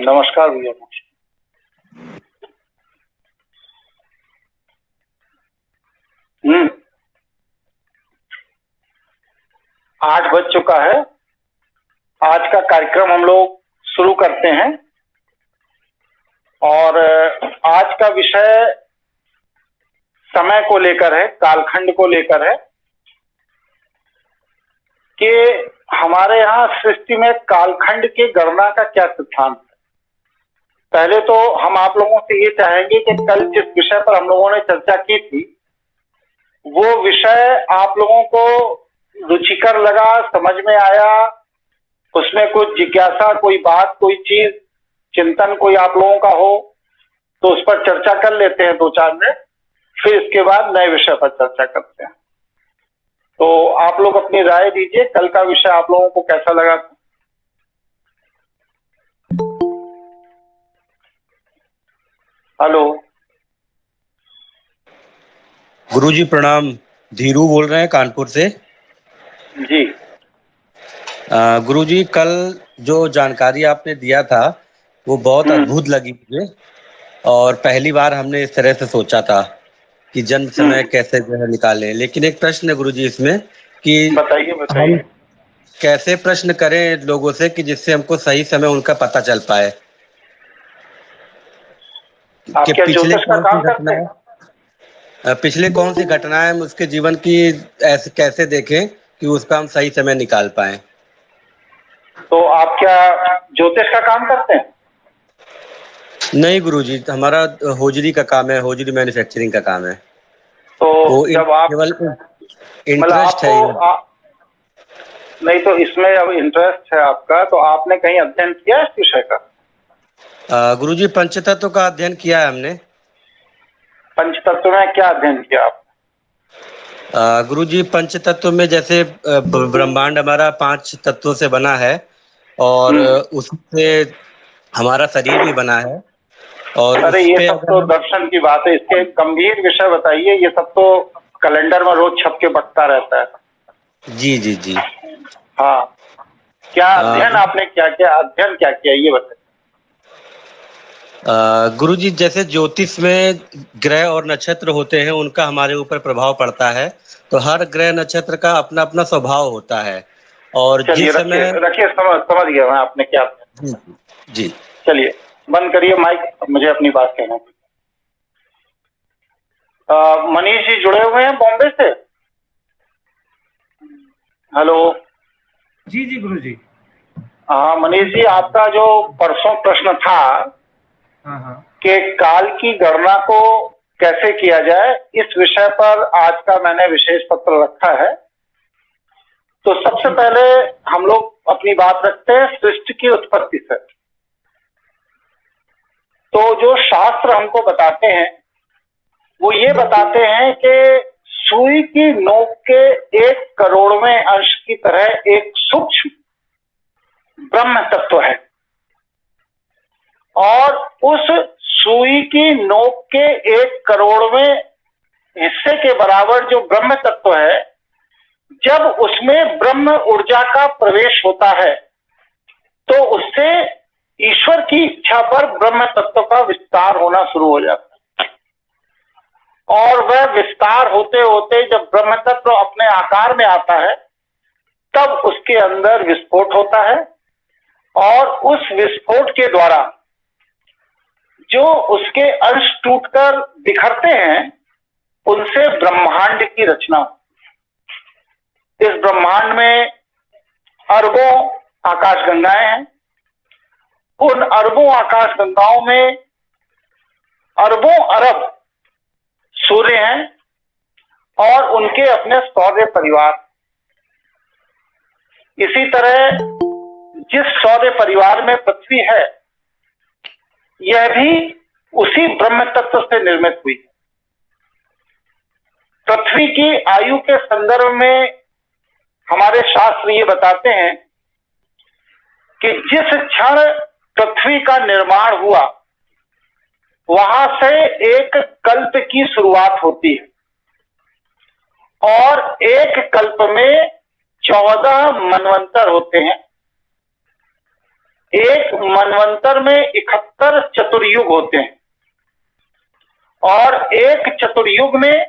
नमस्कार भैया। हम्म 8 बज चुका है। आज का कार्यक्रम हम लोग शुरू करते हैं और आज का विषय समय को लेकर है, कालखंड को लेकर है कि हमारे यहाँ सृष्टि में कालखंड की गणना का क्या सिद्धांत है। पहले तो हम आप लोगों से ये चाहेंगे कि कल जिस विषय पर हम लोगों ने चर्चा की थी वो विषय आप लोगों को रुचिकर लगा, समझ में आया, उसमें कुछ जिज्ञासा, कोई बात, कोई चीज, चिंतन कोई आप लोगों का हो तो उस पर चर्चा कर लेते हैं 2-4 मिनट, फिर इसके बाद नए विषय पर चर्चा करते हैं। तो आप लोग अपनी राय दीजिए, कल का विषय आप लोगों को कैसा लगा। हेलो गुरुजी प्रणाम। धीरू बोल रहे हैं कानपुर से जी। गुरुजी कल जो जानकारी आपने दिया था वो बहुत अद्भुत लगी मुझे और पहली बार हमने इस तरह से सोचा था कि जन्म समय कैसे जो है निकालें। लेकिन एक प्रश्न है गुरुजी इसमें कि बताइए हम कैसे प्रश्न करें लोगों से कि जिससे हमको सही समय उनका पता चल पाए आप कि क्या ज्योतिष का काम करते हैं? पिछले कौन सी घटनाएं हम उसके जीवन की ऐसे कैसे देखें कि उसका हम सही समय निकाल पाए। तो आप क्या ज्योतिष का काम करते हैं? नहीं गुरुजी, हमारा होजरी का काम है, होजरी मैन्युफैक्चरिंग का काम है। तो जब आप केवल मतलब इंटरेस्ट है नहीं तो इसमें अब इंटरेस्ट है आपका, तो आपने कहीं अध्ययन किया इस विषय का? गुरुजी पंचतत्व का अध्ययन किया है हमने। पंचतत्व में क्या अध्ययन किया आप? गुरुजी पंचतत्व में जैसे ब्रह्मांड हमारा 5 तत्वों से बना है और उससे हमारा शरीर भी बना है। और अरे ये सब तो दर्शन की बात है, इसके गंभीर विषय बताइए। ये सब तो कैलेंडर में रोज छप के बकता रहता है। जी जी जी। हाँ, क्या अध्ययन आपने क्या किया, अध्ययन क्या किया ये बताइए। गुरुजी जैसे ज्योतिष में ग्रह और नक्षत्र होते हैं उनका हमारे ऊपर प्रभाव पड़ता है, तो हर ग्रह नक्षत्र का अपना अपना स्वभाव होता है। और जिस समय रखिए समझ गया मैं आपने क्या। जी चलिए बंद करिए माइक, मुझे अपनी बात कहना। मनीष जी जुड़े हुए हैं बॉम्बे से। हेलो जी जी गुरुजी। हाँ मनीष जी, आपका जो परसों प्रश्न था कि काल की गणना को कैसे किया जाए, इस विषय पर आज का मैंने विशेष पत्र रखा है। तो सबसे पहले हम लोग अपनी बात रखते हैं सृष्टि की उत्पत्ति से। तो जो शास्त्र हमको बताते हैं वो ये बताते हैं कि सुई की नोक के 1 करोड़वें अंश की तरह एक सूक्ष्म ब्रह्म तत्व है और उस सुई की नोक के 1 करोड़वें हिस्से के बराबर जो ब्रह्म तत्व है, जब उसमें ब्रह्म ऊर्जा का प्रवेश होता है तो उससे ईश्वर की इच्छा पर ब्रह्म तत्व का विस्तार होना शुरू हो जाता है। और वह विस्तार होते होते जब ब्रह्म तत्व अपने आकार में आता है तब उसके अंदर विस्फोट होता है और उस विस्फोट के द्वारा जो उसके अंश टूटकर बिखरते हैं उनसे ब्रह्मांड की रचना। इस ब्रह्मांड में अरबों आकाशगंगाएं हैं। उन अरबों आकाशगंगाओं में अरबों अरब सूर्य हैं और उनके अपने सौर्य परिवार। इसी तरह जिस सौर्य परिवार में पृथ्वी है यह भी उसी ब्रह्म तत्व से निर्मित हुई। पृथ्वी की आयु के संदर्भ में हमारे शास्त्र ये बताते हैं कि जिस क्षण पृथ्वी का निर्माण हुआ वहां से एक कल्प की शुरुआत होती है और एक कल्प में 14 मनवंतर होते हैं। एक मनवंतर में 71 चतुर्युग होते हैं और एक चतुर्युग में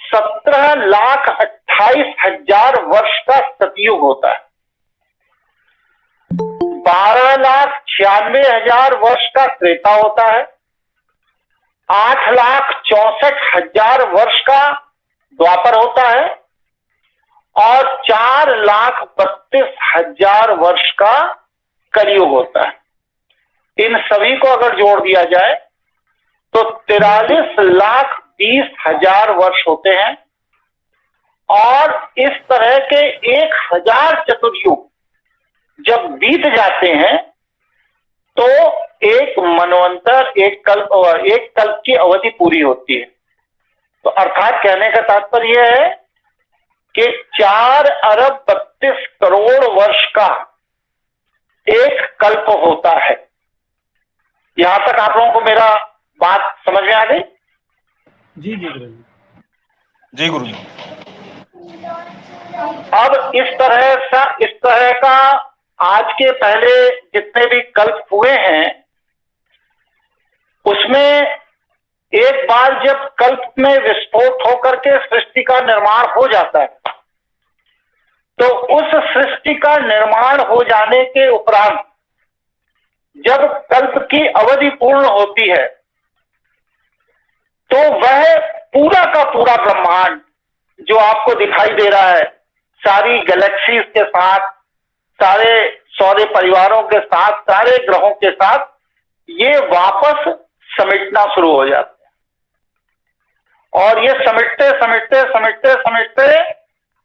17,28,000 वर्ष का सतयुग होता है। 12,96,000 वर्ष का त्रेता होता है। 8,64,000 वर्ष का द्वापर होता है और 4,32,000 वर्ष का कलियुग होता है। इन सभी को अगर जोड़ दिया जाए तो 43,20,000 वर्ष होते हैं और इस तरह के 1,000 चतुर्युग जब बीत जाते हैं तो एक मनवंतर, एक कल्प की अवधि पूरी होती है। तो अर्थात कहने का तात्पर्य है कि 4,32,00,000,000 वर्ष का एक कल्प होता है। यहां तक आप लोगों को मेरा बात समझ में आ गई? जी जी गुरु जी। जी गुरु जी। अब इस तरह का आज के पहले जितने भी कल्प हुए हैं उसमें एक बार जब कल्प में विस्फोट होकर के सृष्टि का निर्माण हो जाता है तो उस सृष्टि का निर्माण हो जाने के उपरांत जब कल्प की अवधि पूर्ण होती है तो वह पूरा का पूरा ब्रह्मांड जो आपको दिखाई दे रहा है, सारी गैलेक्सीज के साथ, सारे सौर परिवारों के साथ, सारे ग्रहों के साथ, ये वापस समेटना शुरू हो जाते हैं और ये समेटते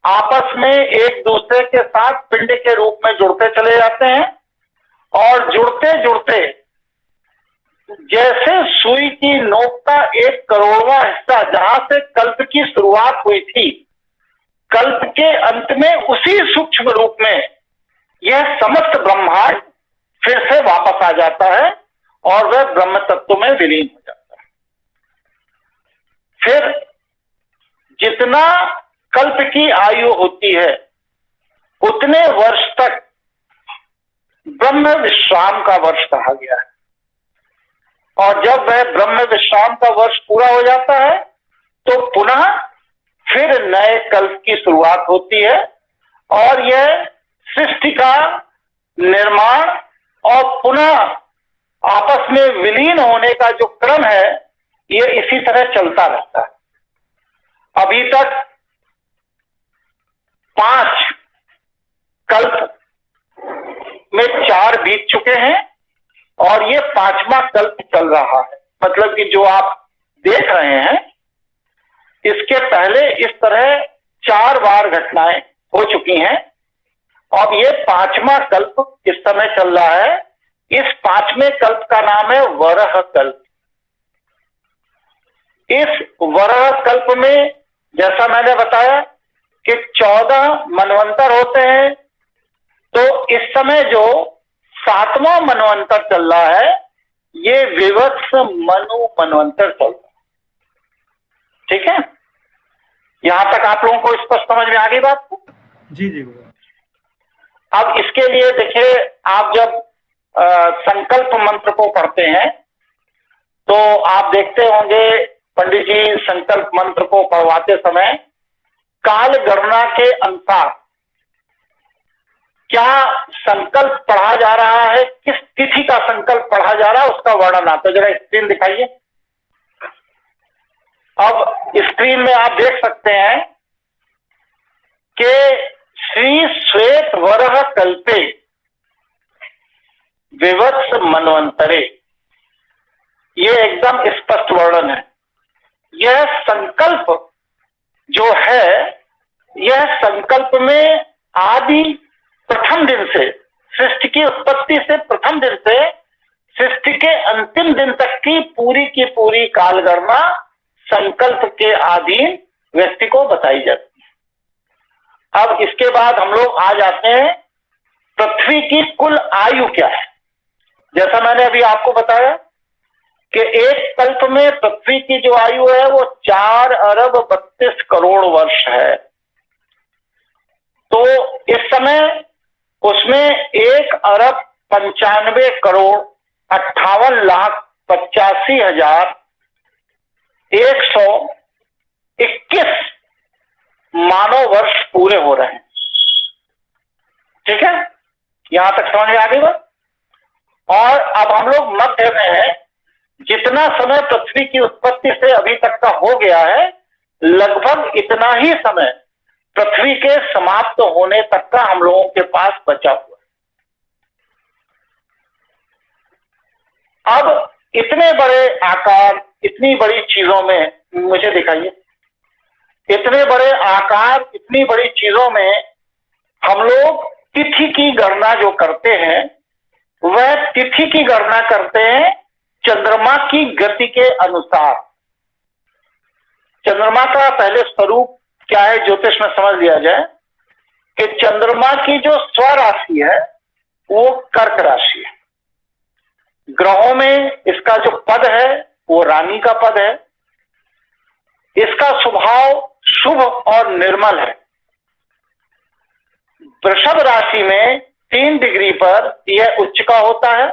आपस में एक दूसरे के साथ पिंड के रूप में जुड़ते चले जाते हैं और जुड़ते जैसे सुई की नोक का 1/करोड़वां हिस्सा जहां से कल्प की शुरुआत हुई थी, कल्प के अंत में उसी सूक्ष्म रूप में यह समस्त ब्रह्मांड फिर से वापस आ जाता है और वह ब्रह्म तत्व में विलीन हो जाता है। फिर जितना कल्प की आयु होती है उतने वर्ष तक ब्रह्म विश्राम का वर्ष कहा गया है और जब वह ब्रह्म विश्राम का वर्ष पूरा हो जाता है तो पुनः फिर नए कल्प की शुरुआत होती है और यह सृष्टि का निर्माण और पुनः आपस में विलीन होने का जो क्रम है ये इसी तरह चलता रहता है। अभी तक 5 कल्प में 4 बीत चुके हैं और ये 5वां कल्प चल रहा है। मतलब कि जो आप देख रहे हैं इसके पहले इस तरह 4 बार घटनाएं हो चुकी हैं। अब ये 5वां कल्प इस समय चल रहा है। इस 5वें कल्प का नाम है वरह कल्प। इस वरह कल्प में जैसा मैंने बताया कि 14 मनवंतर होते हैं, तो इस समय जो 7वां मनवंतर चल रहा है ये विवत्स मनु मनवंतर चल रहा है। ठीक है, यहां तक आप लोगों को स्पष्ट समझ में आ गई बात? जी जी गुरु। अब इसके लिए देखिए, आप जब संकल्प मंत्र को पढ़ते हैं तो आप देखते होंगे पंडित जी संकल्प मंत्र को पढ़वाते समय काल गणना के अनुसार क्या संकल्प पढ़ा जा रहा है, किस तिथि का संकल्प पढ़ा जा रहा है उसका वर्णन आता है। जरा स्क्रीन दिखाइए। अब स्क्रीन में आप देख सकते हैं कि श्री श्वेत वरह कल्पे विवत्स मनवंतरे, ये एकदम स्पष्ट वर्णन है। यह संकल्प जो है, यह संकल्प में आदि प्रथम दिन से, सृष्टि की उत्पत्ति से प्रथम दिन से सृष्टि के अंतिम दिन तक की पूरी कालगणना संकल्प के अधीन व्यक्ति को बताई जाती है। अब इसके बाद हम लोग आ जाते हैं पृथ्वी की कुल आयु क्या है। जैसा मैंने अभी आपको बताया कि एक कल्प में पृथ्वी की जो आयु है वो 4,32,00,00,000 वर्ष है। तो इस समय उसमें 1,95,88,121 मानव वर्ष पूरे हो रहे हैं। ठीक है, यहां तक समझ में आ गई बात। और अब हम लोग मध्य में हैं। जितना समय पृथ्वी की उत्पत्ति से अभी तक का हो गया है, लगभग इतना ही समय पृथ्वी के समाप्त होने तक का हम लोगों के पास बचा हुआ है। अब इतने बड़े आकार, इतनी बड़ी चीजों में मुझे दिखाइए, इतने बड़े आकार, इतनी बड़ी चीजों में हम लोग तिथि की गणना जो करते हैं, वह तिथि की गणना करते हैं चंद्रमा की गति के अनुसार। चंद्रमा का पहले स्वरूप क्या है ज्योतिष में समझ लिया जाए कि चंद्रमा की जो स्वराशि है वो कर्क राशि है। ग्रहों में इसका जो पद है वो रानी का पद है। इसका स्वभाव शुभ और निर्मल है। वृषभ राशि में 3 डिग्री पर यह उच्च का होता है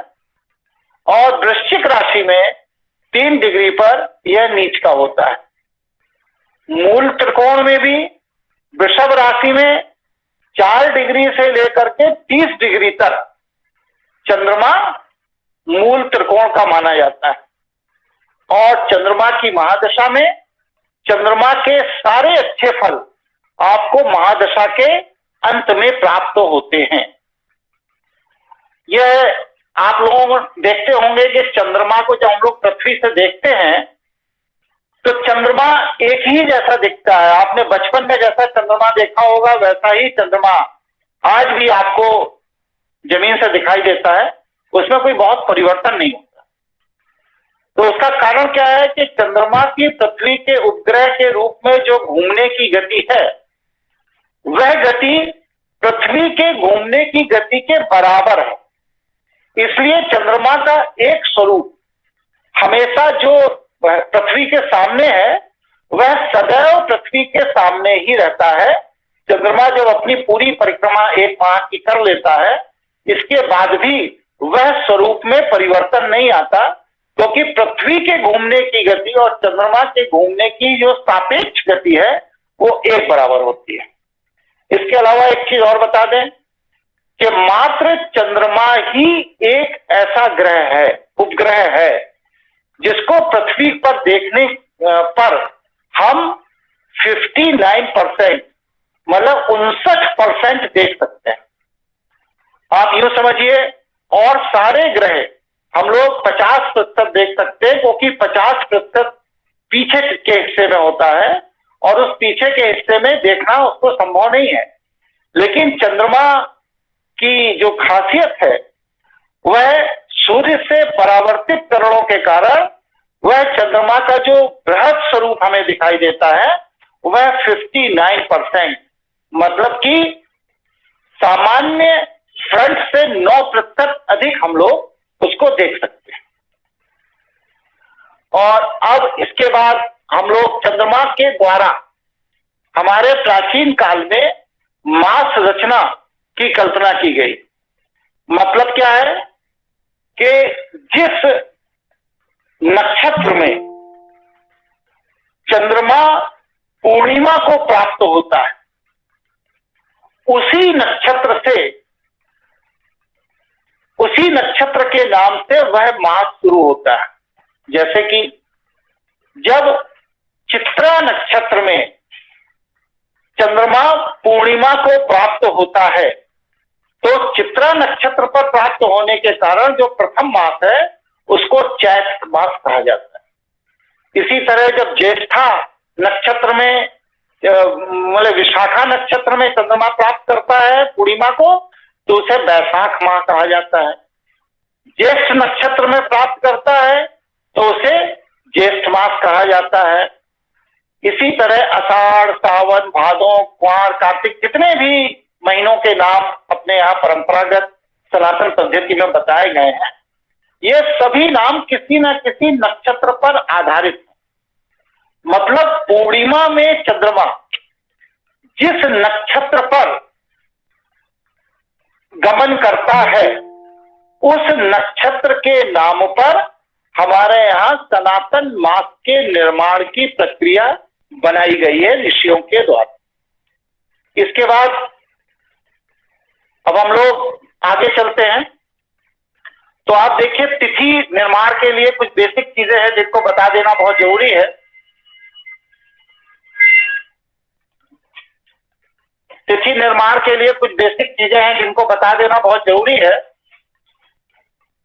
और वृश्चिक राशि में 3 डिग्री पर यह नीच का होता है। मूल त्रिकोण में भी वृषभ राशि में 4 डिग्री से लेकर के 30 डिग्री तक चंद्रमा मूल त्रिकोण का माना जाता है। और चंद्रमा की महादशा में चंद्रमा के सारे अच्छे फल आपको महादशा के अंत में प्राप्त होते हैं। यह आप लोग देखते होंगे कि चंद्रमा को जब हम लोग पृथ्वी से देखते हैं तो चंद्रमा एक ही जैसा दिखता है। आपने बचपन में जैसा चंद्रमा देखा होगा वैसा ही चंद्रमा आज भी आपको जमीन से दिखाई देता है। उसमें कोई बहुत परिवर्तन नहीं होता। तो उसका कारण क्या है कि चंद्रमा की पृथ्वी के उपग्रह के रूप में जो घूमने की गति है, वह गति पृथ्वी के घूमने की गति के बराबर है। इसलिए चंद्रमा का एक स्वरूप हमेशा जो पृथ्वी के सामने है वह सदैव पृथ्वी के सामने ही रहता है। चंद्रमा जब अपनी पूरी परिक्रमा 1 माह की कर लेता है, इसके बाद भी वह स्वरूप में परिवर्तन नहीं आता, क्योंकि पृथ्वी के घूमने की गति और चंद्रमा के घूमने की जो सापेक्ष गति है वो एक बराबर होती है। इसके अलावा एक चीज और बता दें कि मात्र चंद्रमा ही एक ऐसा ग्रह है, उपग्रह है, जिसको पृथ्वी पर देखने पर हम 59% मतलब 59% देख सकते हैं। आप यूं समझिए, और सारे ग्रह हम लोग 50% देख सकते हैं, क्योंकि 50% पीछे के हिस्से में होता है और उस पीछे के हिस्से में देखना उसको संभव नहीं है। लेकिन चंद्रमा की जो खासियत है वह सूर्य से परावर्तित किरणों के कारण वह चंद्रमा का जो बृहद स्वरूप हमें दिखाई देता है वह 59%, मतलब कि सामान्य फ्रंट से 9% अधिक हम लोग उसको देख सकते हैं। और अब इसके बाद हम लोग चंद्रमा के द्वारा हमारे प्राचीन काल में मास रचना की कल्पना की गई। मतलब क्या है कि जिस नक्षत्र में चंद्रमा पूर्णिमा को प्राप्त होता है, उसी नक्षत्र के नाम से वह मास शुरू होता है। जैसे कि जब चित्रा नक्षत्र में चंद्रमा पूर्णिमा को प्राप्त होता है, तो चित्रा नक्षत्र पर प्राप्त होने के कारण जो प्रथम मास है उसको चैत्र मास कहा जाता है। इसी तरह जब ज्येष्ठा नक्षत्र में मतलब विशाखा नक्षत्र में चंद्रमा प्राप्त करता है पूर्णिमा को, तो उसे बैसाख माह कहा जाता है। ज्येष्ठ नक्षत्र में प्राप्त करता है तो उसे ज्येष्ठ मास कहा जाता है। इसी तरह आषाढ़, सावन, भादों, कुआर, कार्तिक, जितने भी महीनों के नाम अपने यहाँ परंपरागत सनातन पद्धति में बताए गए हैं, ये सभी नाम किसी न किसी नक्षत्र पर आधारित है। मतलब पूर्णिमा में चंद्रमा जिस नक्षत्र पर गमन करता है, उस नक्षत्र के नाम पर हमारे यहाँ सनातन मास के निर्माण की प्रक्रिया बनाई गई है ऋषियों के द्वारा। इसके बाद अब हम लोग आगे चलते हैं। तो आप देखिए, तिथि निर्माण के लिए कुछ बेसिक चीजें हैं जिनको बता देना बहुत जरूरी है। तिथि निर्माण के लिए कुछ बेसिक चीजें हैं जिनको बता देना बहुत जरूरी है।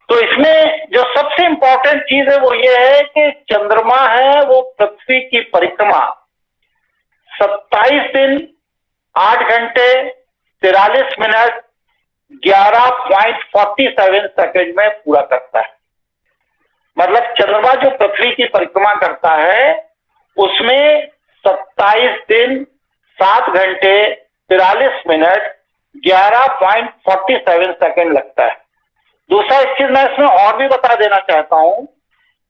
तो इसमें जो सबसे इंपॉर्टेंट चीज है वो ये है कि चंद्रमा है वो पृथ्वी की परिक्रमा 27 दिन 8 घंटे 43 मिनट 11.47 सेकंड में पूरा करता है। मतलब चंद्रमा जो पृथ्वी की परिक्रमा करता है उसमें 27 दिन 7 घंटे 43 मिनट 11.47 सेकंड लगता है। दूसरा एक चीज मैं इसमें और भी बता देना चाहता हूं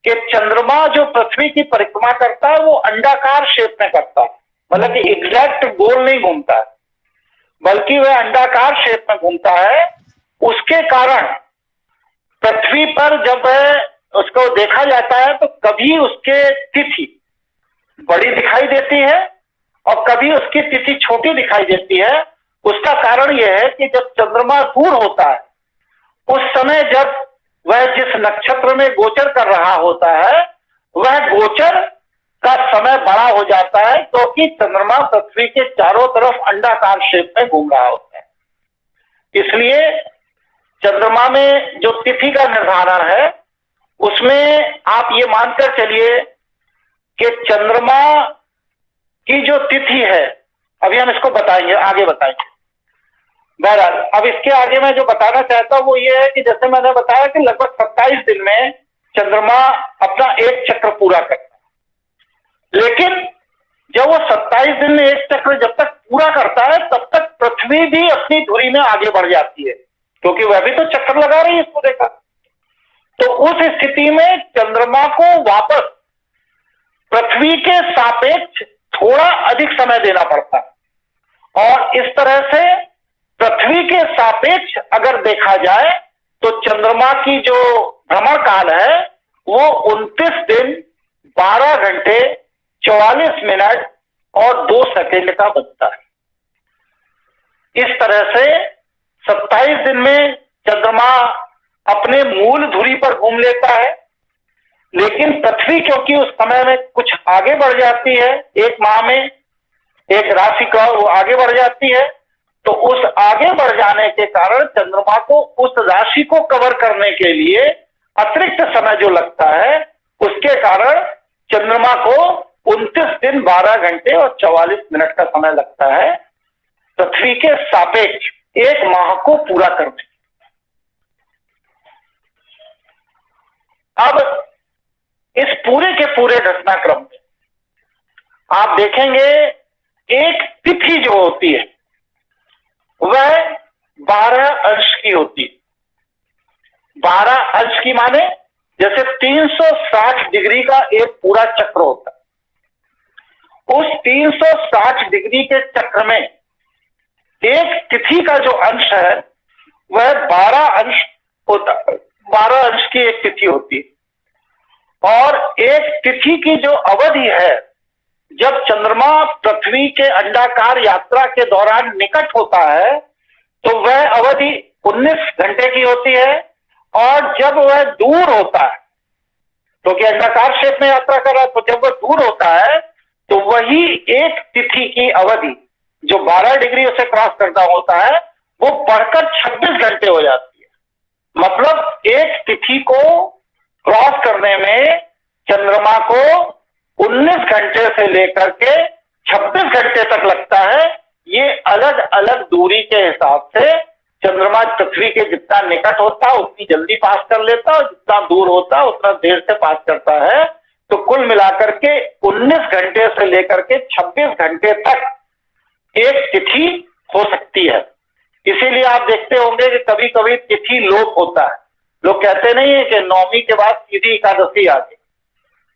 कि चंद्रमा जो पृथ्वी की परिक्रमा करता है वो अंडाकार शेप में करता है, मतलब कि एग्जैक्ट गोल नहीं घूमता है, बल्कि वह अंडाकार शेप में घूमता है। उसके कारण पृथ्वी पर जब उसको देखा जाता है तो कभी उसके तिथि बड़ी दिखाई देती है और कभी उसकी तिथि छोटी दिखाई देती है। उसका कारण यह है कि जब चंद्रमा दूर होता है उस समय जब वह जिस नक्षत्र में गोचर कर रहा होता है वह गोचर का समय बड़ा हो जाता है, क्योंकि चंद्रमा पृथ्वी के चारों तरफ अंडाकार शेप में घूम रहा होता है। इसलिए चंद्रमा में जो तिथि का निर्धारण है उसमें आप ये मानकर चलिए कि चंद्रमा की जो तिथि है, अभी हम इसको बताएंगे, आगे बताएंगे। बहरहाल अब इसके आगे मैं जो बताना चाहता हूं वो ये है कि जैसे मैंने बताया कि लगभग 27 दिन में चंद्रमा अपना एक चक्र पूरा करता है। लेकिन जब वो 27 दिन में एक चक्र जब तक पूरा करता है तब तक पृथ्वी भी अपनी धुरी में आगे बढ़ जाती है, क्योंकि वह भी तो चक्कर लगा रही है सूर्य का। तो उस स्थिति में चंद्रमा को वापस पृथ्वी के सापेक्ष थोड़ा अधिक समय देना पड़ता है। और इस तरह से पृथ्वी के सापेक्ष अगर देखा जाए तो चंद्रमा की जो भ्रमण काल है वो 29 दिन 12 घंटे 44 मिनट और 2 सेकंड का बनता है। इस तरह से 27 दिन में चंद्रमा अपने मूल धुरी पर घूम लेता है, लेकिन पृथ्वी क्योंकि उस समय में कुछ आगे बढ़ जाती है, एक माह में एक राशि का वो आगे बढ़ जाती है, तो उस आगे बढ़ जाने के कारण चंद्रमा को उस राशि को कवर करने के लिए अतिरिक्त समय जो लगता है उसके कारण चंद्रमा को 29 दिन 12 घंटे और 44 मिनट का समय लगता है पृथ्वी के सापेक्ष एक माह को पूरा करने। अब इस पूरे के पूरे घटनाक्रम में आप देखेंगे एक तिथि जो होती है वह 12 अंश की होती है। 12 अंश की माने जैसे 360 डिग्री का एक पूरा चक्र होता है। उस 360 डिग्री के चक्र में एक तिथि का जो अंश है वह 12 अंश होता है। 12 अंश की एक तिथि होती है। और एक तिथि की जो अवधि है, जब चंद्रमा पृथ्वी के अंडाकार यात्रा के दौरान निकट होता है तो वह अवधि 19 घंटे की होती है, और जब वह दूर होता है क्योंकि अंडाकार शेप में यात्रा कर रहा है, तो जब वह दूर होता है तो वही एक तिथि की अवधि जो 12 डिग्री उसे क्रॉस करना होता है वो बढ़कर 26 घंटे हो जाती है। मतलब एक तिथि को क्रॉस करने में चंद्रमा को 19 घंटे से लेकर के 26 घंटे तक लगता है। ये अलग अलग दूरी के हिसाब से चंद्रमा पृथ्वी के जितना निकट होता है उतनी जल्दी पास कर लेता है, और जितना दूर होता है उतना देर से पास करता है। तो कुल मिलाकर के 19 घंटे से लेकर के 26 घंटे तक एक तिथि हो सकती है। इसीलिए आप देखते होंगे कि कभी कभी तिथि लोप होता है। लोग कहते नहीं है कि नौमी के बाद सीधी एकादशी आ गई,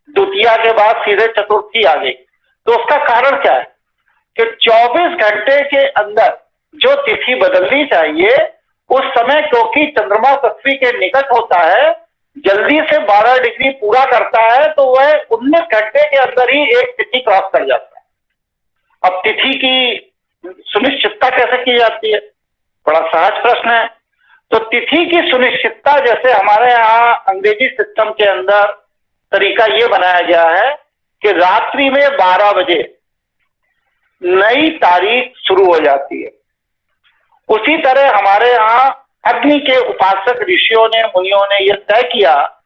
द्वितीया के बाद सीधे चतुर्थी आ गई। तो उसका कारण क्या है कि 24 घंटे के अंदर जो तिथि बदलनी चाहिए उस समय क्योंकि चंद्रमा पृथ्वी के निकट होता है, जल्दी से 12 डिग्री पूरा करता है, तो वह 19 घंटे के अंदर ही एक तिथि क्रॉस कर जाता है। अब तिथि की सुनिश्चितता कैसे की जाती है? बड़ा सहज प्रश्न है। तो तिथि की सुनिश्चितता जैसे हमारे यहाँ अंग्रेजी सिस्टम के अंदर तरीका ये बनाया गया है कि रात्रि में 12 बजे नई तारीख शुरू हो जाती है। उसी तरह हमारे यहाँ अग्नि के उपासक ऋषियों ने, मुनियों ने यह तय किया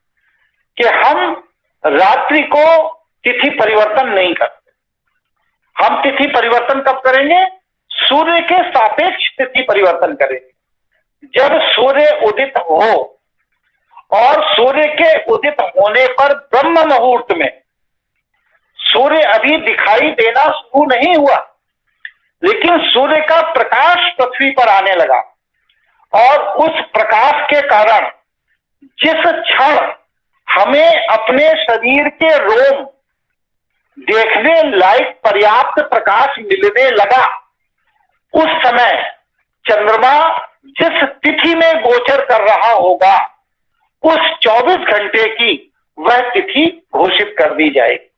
कि हम रात्रि को तिथि परिवर्तन नहीं करते। हम तिथि परिवर्तन कब करेंगे? सूर्य के सापेक्ष तिथि परिवर्तन करेंगे। जब सूर्य उदित हो और सूर्य के उदित होने पर ब्रह्म मुहूर्त में, सूर्य अभी दिखाई देना शुरू नहीं हुआ, लेकिन सूर्य का प्रकाश पृथ्वी पर आने लगा, और उस प्रकाश के कारण जिस क्षण हमें अपने शरीर के रोम देखने लायक पर्याप्त प्रकाश मिलने लगा, उस समय चंद्रमा जिस तिथि में गोचर कर रहा होगा, उस 24 घंटे की वह तिथि घोषित कर दी जाएगी।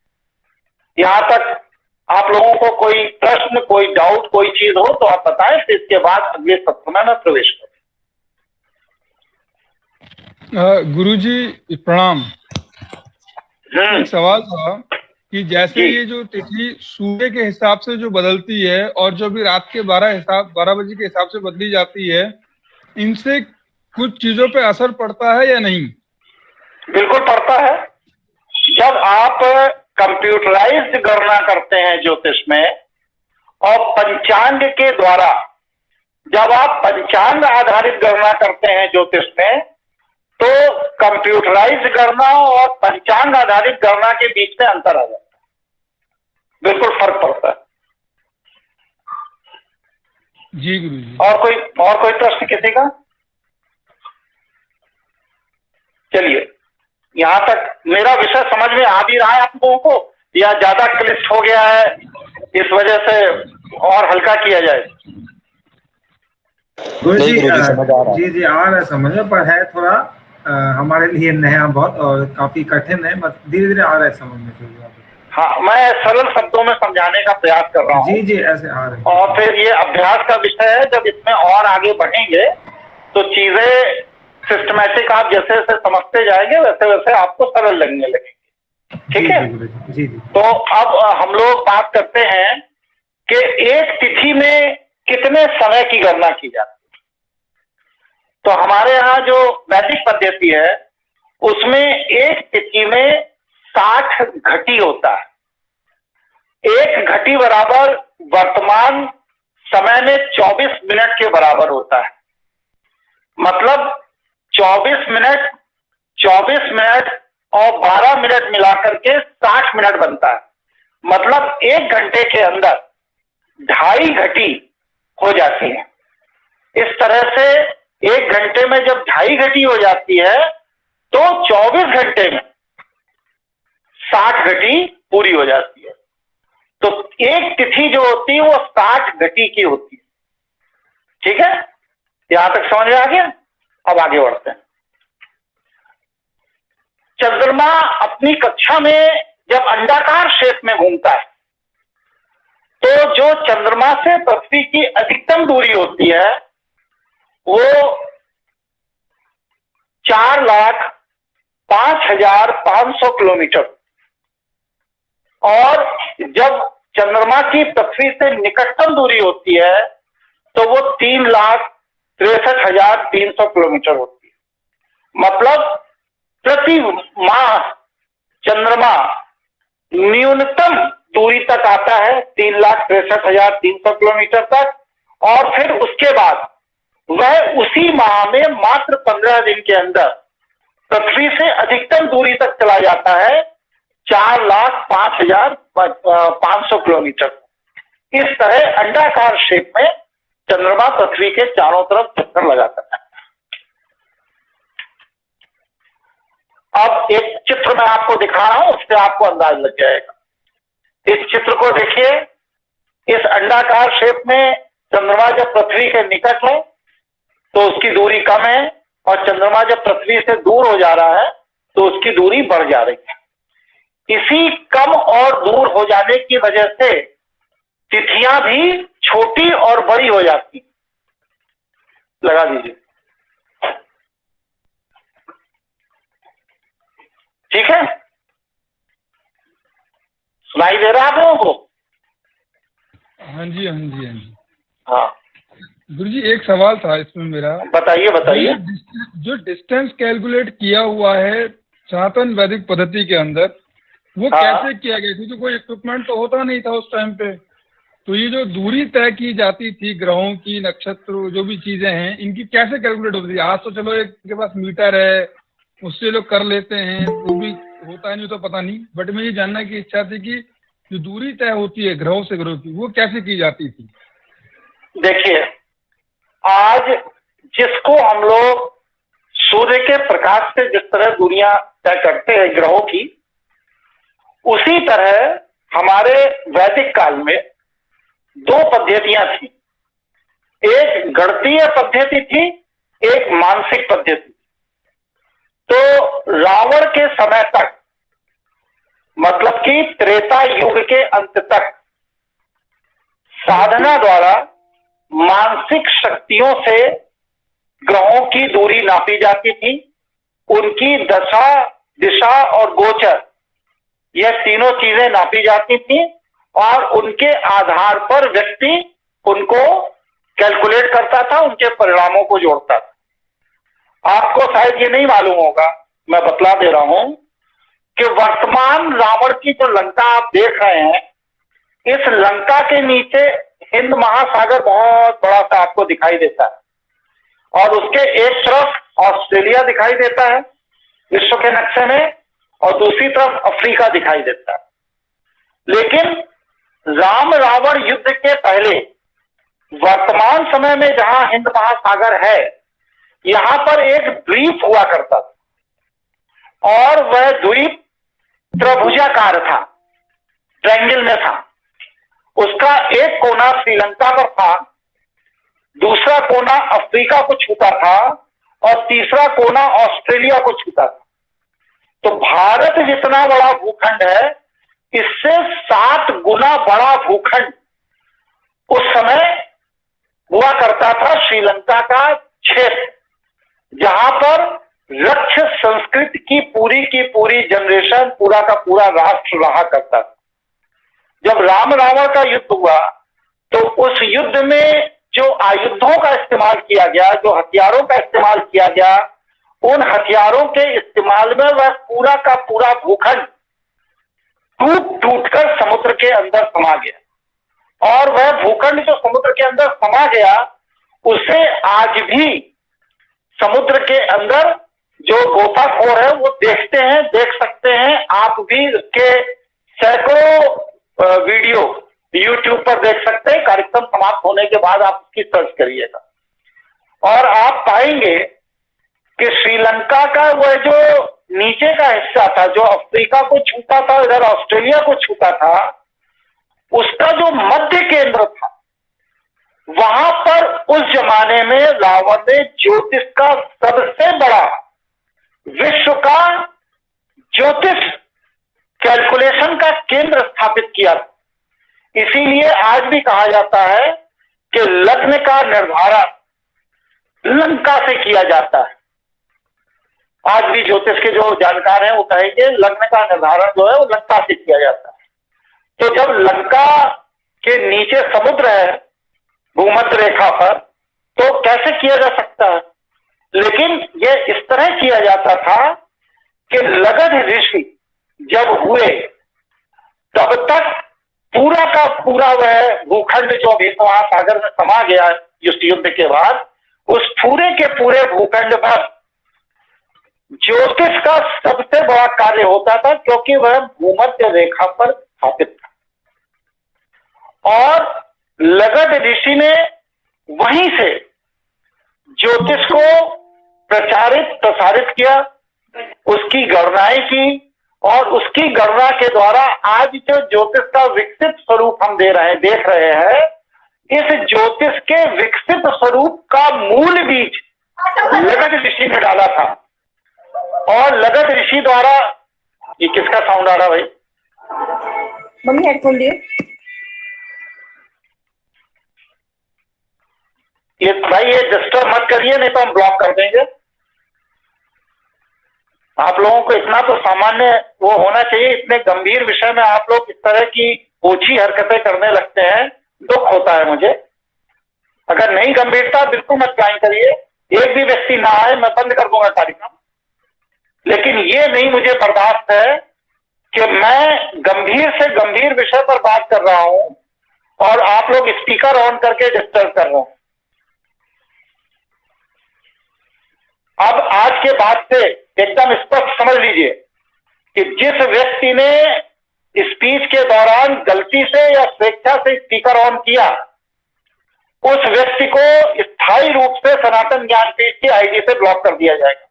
यहां तक आप लोगों को कोई प्रश्न, कोई डाउट, कोई चीज हो तो आप बताएं, फिर इसके बाद अगले सत्र में मैं प्रवेश करूं। गुरुजी प्रणाम। एक सवाल था कि जैसे ये जो तिथि सूर्य के हिसाब से जो बदलती है और जो भी रात के 12 बजे के हिसाब से बदली जाती है, इनसे कुछ चीजों पे असर पड़ता है या नहीं? बिल्कुल पड़ता है। जब आप कंप्यूटराइज्ड गणना करते हैं ज्योतिष में, और पंचांग के द्वारा जब आप पंचांग आधारित गणना करते हैं ज्योतिष में, तो कंप्यूटराइज्ड गणना और पंचांग आधारित गणना के बीच में अंतर आ जाता है। बिल्कुल फर्क पड़ता है। जी गुरुजी। और कोई प्रश्न किसी का? चलिए, यहां तक मेरा विषय समझ में आ भी रहा है आप लोगों को, या ज्यादा क्लिष्ट हो गया है, इस वजह से और हल्का किया जाए? गुरुजी जी आ रहा है समझ में, पर है थोड़ा हमारे लिए नया बहुत और काफी कठिन है, बस धीरे धीरे आ रहा है समझ में। हाँ, मैं सरल शब्दों में समझाने का प्रयास कर रहा हूँ। जी ऐसे आ रहे हैं। और फिर ये अभ्यास का विषय है, जब इसमें और आगे बढ़ेंगे तो चीजें सिस्टमैटिक आप जैसे जैसे समझते जाएंगे वैसे वैसे आपको सरल लगने लगेंगे। ठीक है? जी। तो अब हम लोग बात करते हैं कि एक तिथि में कितने समय की गणना की जाती है। तो हमारे यहाँ जो वैदिक पद्धति है, उसमें एक तिथि में 60 घटी होता है। एक घटी बराबर वर्तमान समय में 24 मिनट के बराबर होता है। मतलब 24 मिनट और 12 मिनट मिलाकर के 60 मिनट बनता है। मतलब एक घंटे के अंदर 2.5 घटी हो जाती है। इस तरह से एक घंटे में जब 2.5 घटी हो जाती है, तो 24 घंटे में 60 घटी पूरी हो जाती है। तो एक तिथि जो होती है वो 60 घटी की होती है। ठीक है? यहां तक समझ में आ गया? अब आगे बढ़ते हैं। चंद्रमा अपनी कक्षा में जब अंडाकार शेप में घूमता है, तो जो चंद्रमा से पृथ्वी की अधिकतम दूरी होती है वो 4,05,500 किलोमीटर, और जब चंद्रमा की पृथ्वी से निकटतम दूरी होती है तो वो 3,63,300 किलोमीटर होती है। मतलब प्रति माह चंद्रमा न्यूनतम दूरी तक आता है 3,63,300 किलोमीटर तक, और फिर उसके बाद वह उसी माह में मात्र 15 दिन के अंदर पृथ्वी से अधिकतम दूरी तक चला जाता है 4,05,500 किलोमीटर। इस तरह अंडाकार शेप में चंद्रमा पृथ्वी के चारों तरफ चक्कर लगाता है। अब एक चित्र मैं आपको दिखा रहा हूं, उससे आपको अंदाज लग जाएगा। इस चित्र को देखिए। इस अंडाकार शेप में चंद्रमा जब पृथ्वी के निकट है तो उसकी दूरी कम है, और चंद्रमा जब पृथ्वी से दूर हो जा रहा है तो उसकी दूरी बढ़ जा रही है। इसी कम और दूर हो जाने की वजह से तिथियां भी छोटी और बड़ी हो जाती। लगा दीजिए, ठीक है, सुनाई दे रहा है आप लोगों को? हाँ जी, हाँ जी, हाँ जी। हाँ गुरु जी, एक सवाल था इसमें मेरा। बताइए बताइए। जो डिस्टेंस कैलकुलेट किया हुआ है सनातन वैदिक पद्धति के अंदर, वो हाँ। कैसे किया गया? क्योंकि कोई इक्विपमेंट तो होता नहीं था उस टाइम पे, तो ये जो दूरी तय की जाती थी ग्रहों की, नक्षत्र, जो भी चीजें हैं, इनकी कैसे कैलकुलेट होती थी? आज तो चलो एक के पास मीटर है, उससे लोग कर लेते हैं, वो भी होता नहीं तो पता नहीं, बट मैं ये जानना की इच्छा थी कि जो दूरी तय होती है ग्रहों से ग्रहों की, वो कैसे की जाती थी? देखिए, आज जिसको हम लोग सूर्य के प्रकाश से जिस तरह दूरियां तय करते हैं ग्रहों की, उसी तरह हमारे वैदिक काल में दो पद्धतियां थी। एक गणितीय पद्धति थी, एक मानसिक पद्धति। तो रावण के समय तक, मतलब कि त्रेता युग के अंत तक, साधना द्वारा मानसिक शक्तियों से ग्रहों की दूरी नापी जाती थी। उनकी दशा, दिशा और गोचर, यह तीनों चीजें नापी जाती थी, और उनके आधार पर व्यक्ति उनको कैलकुलेट करता था, उनके परिणामों को जोड़ता था। आपको शायद ये नहीं मालूम होगा, मैं बतला दे रहा हूं कि वर्तमान रावण की जो लंका आप देख रहे हैं, इस लंका के नीचे हिंद महासागर बहुत बड़ा सा आपको दिखाई देता है, और उसके एक तरफ ऑस्ट्रेलिया दिखाई देता है विश्व के नक्शे में, और दूसरी तरफ अफ्रीका दिखाई देता है। लेकिन राम रावण युद्ध के पहले वर्तमान समय में जहां हिंद महासागर है, यहां पर एक द्वीप हुआ करता था, और वह द्वीप त्रिभुजाकार था, ट्रायंगल में था। उसका एक कोना श्रीलंका पर था, दूसरा कोना अफ्रीका को छूता था, और तीसरा कोना ऑस्ट्रेलिया को छूता था। तो भारत जितना बड़ा भूखंड है, इससे 7 गुना बड़ा भूखंड उस समय हुआ करता था श्रीलंका का क्षेत्र, जहां पर रक्ष संस्कृत की पूरी जनरेशन, पूरा का पूरा राष्ट्र रहा करता था। जब राम रावण का युद्ध हुआ, तो उस युद्ध में जो आयुधों का इस्तेमाल किया गया, जो हथियारों का इस्तेमाल किया गया, उन हथियारों के इस्तेमाल में वह पूरा का पूरा भूखंड टूट कर समुद्र के अंदर समा गया। और वह भूखंड जो समुद्र के अंदर समा गया, उसे आज भी समुद्र के अंदर जो गोताखोर है वो देखते हैं, देख सकते हैं। आप भी इसके सैकड़ों वीडियो YouTube पर देख सकते हैं। कार्यक्रम समाप्त होने के बाद आप उसकी सर्च करिएगा, और आप पाएंगे कि श्रीलंका का वह जो नीचे का हिस्सा था, जो अफ्रीका को छूता था, इधर ऑस्ट्रेलिया को छूता था, उसका जो मध्य केंद्र था, वहां पर उस जमाने में रावण ने ज्योतिष का सबसे बड़ा, विश्व का ज्योतिष कैलकुलेशन का केंद्र स्थापित किया। इसीलिए आज भी कहा जाता है कि लग्न का निर्धारण लंका से किया जाता है। आज भी ज्योतिष के जो जानकार हैं वो कहेंगे लग्न का निर्धारण जो है वो लंका से किया जाता है। तो जब लंका के नीचे समुद्र है भूमध्य रेखा पर, तो कैसे किया जा सकता है? लेकिन यह इस तरह किया जाता था कि लगध ऋषि जब हुए, तब तक पूरा का पूरा वह भूखंड जो अभी महासागर में समा गया इस युद्ध के बाद, उस पूरे के पूरे भूखंड पर ज्योतिष का सबसे बड़ा कार्य होता था, क्योंकि वह भूमध्य रेखा पर स्थापित था। और लगध ऋषि ने वहीं से ज्योतिष को प्रसारित किया, उसकी गणनाएं की, और उसकी गणना के द्वारा आज जो ज्योतिष का विकसित स्वरूप हम देख रहे हैं, इस ज्योतिष के विकसित स्वरूप का मूल बीज लगध ऋषि ने डाला था। और लगध ऋषि द्वारा, ये किसका साउंड आ रहा भाई? मम्मी हेडफोन दिए। ये भाई ये डिस्टर्ब मत करिए, नहीं तो हम ब्लॉक कर देंगे। आप लोगों को इतना तो सामान्य वो होना चाहिए। इतने गंभीर विषय में आप लोग इस तरह की ओछी हरकतें करने लगते हैं, दुख होता है मुझे। अगर नहीं गंभीरता, बिल्कुल मत ज्वाइन करिए। एक भी व्यक्ति ना आए, मैं बंद कर दूंगा कार्यक्रम। लेकिन ये नहीं मुझे बर्दाश्त है कि मैं गंभीर से गंभीर विषय पर बात कर रहा हूं और आप लोग स्पीकर ऑन करके डिस्टर्ब कर रहे हैं। अब आज के बाद से एकदम स्पष्ट समझ लीजिए कि जिस व्यक्ति ने स्पीच के दौरान गलती से या स्वेच्छा से स्पीकर ऑन किया, उस व्यक्ति को स्थायी रूप से सनातन ज्ञानपीठ की आईडी से ब्लॉक कर दिया जाएगा।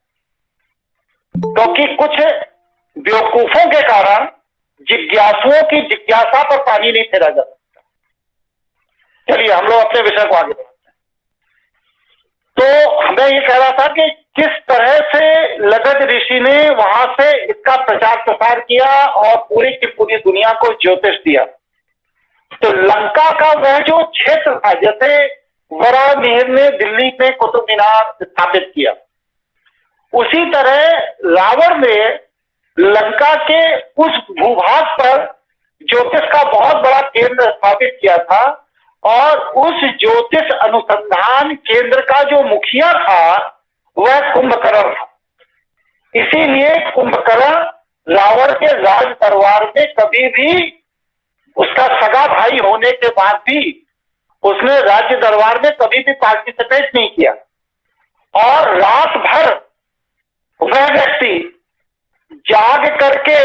क्योंकि कुछ बेवकूफों के कारण जिज्ञासुओं की जिज्ञासा पर पानी नहीं फेरा जा सकता। चलिए हम लोग अपने विषय को आगे बढ़ाते हैं। तो मैं ये कह रहा था कि किस तरह से लगध ऋषि ने वहां से इसका प्रचार प्रसार किया और पूरी की पूरी दुनिया को ज्योतिष दिया। तो लंका का वह जो क्षेत्र था, जैसे वराहमिहिर ने दिल्ली में कुतुब मीनार स्थापित किया, उसी तरह रावण ने लंका के उस भूभाग पर ज्योतिष का बहुत बड़ा केंद्र स्थापित किया था। और उस ज्योतिष अनुसंधान केंद्र का जो मुखिया था वह कुंभकर्ण था। इसीलिए कुंभकर्ण रावण के राज दरबार में कभी भी, उसका सगा भाई होने के बाद भी, उसने राज्य दरबार में कभी भी पार्टिसिपेट नहीं किया। और रात भर वह व्यक्ति जाग करके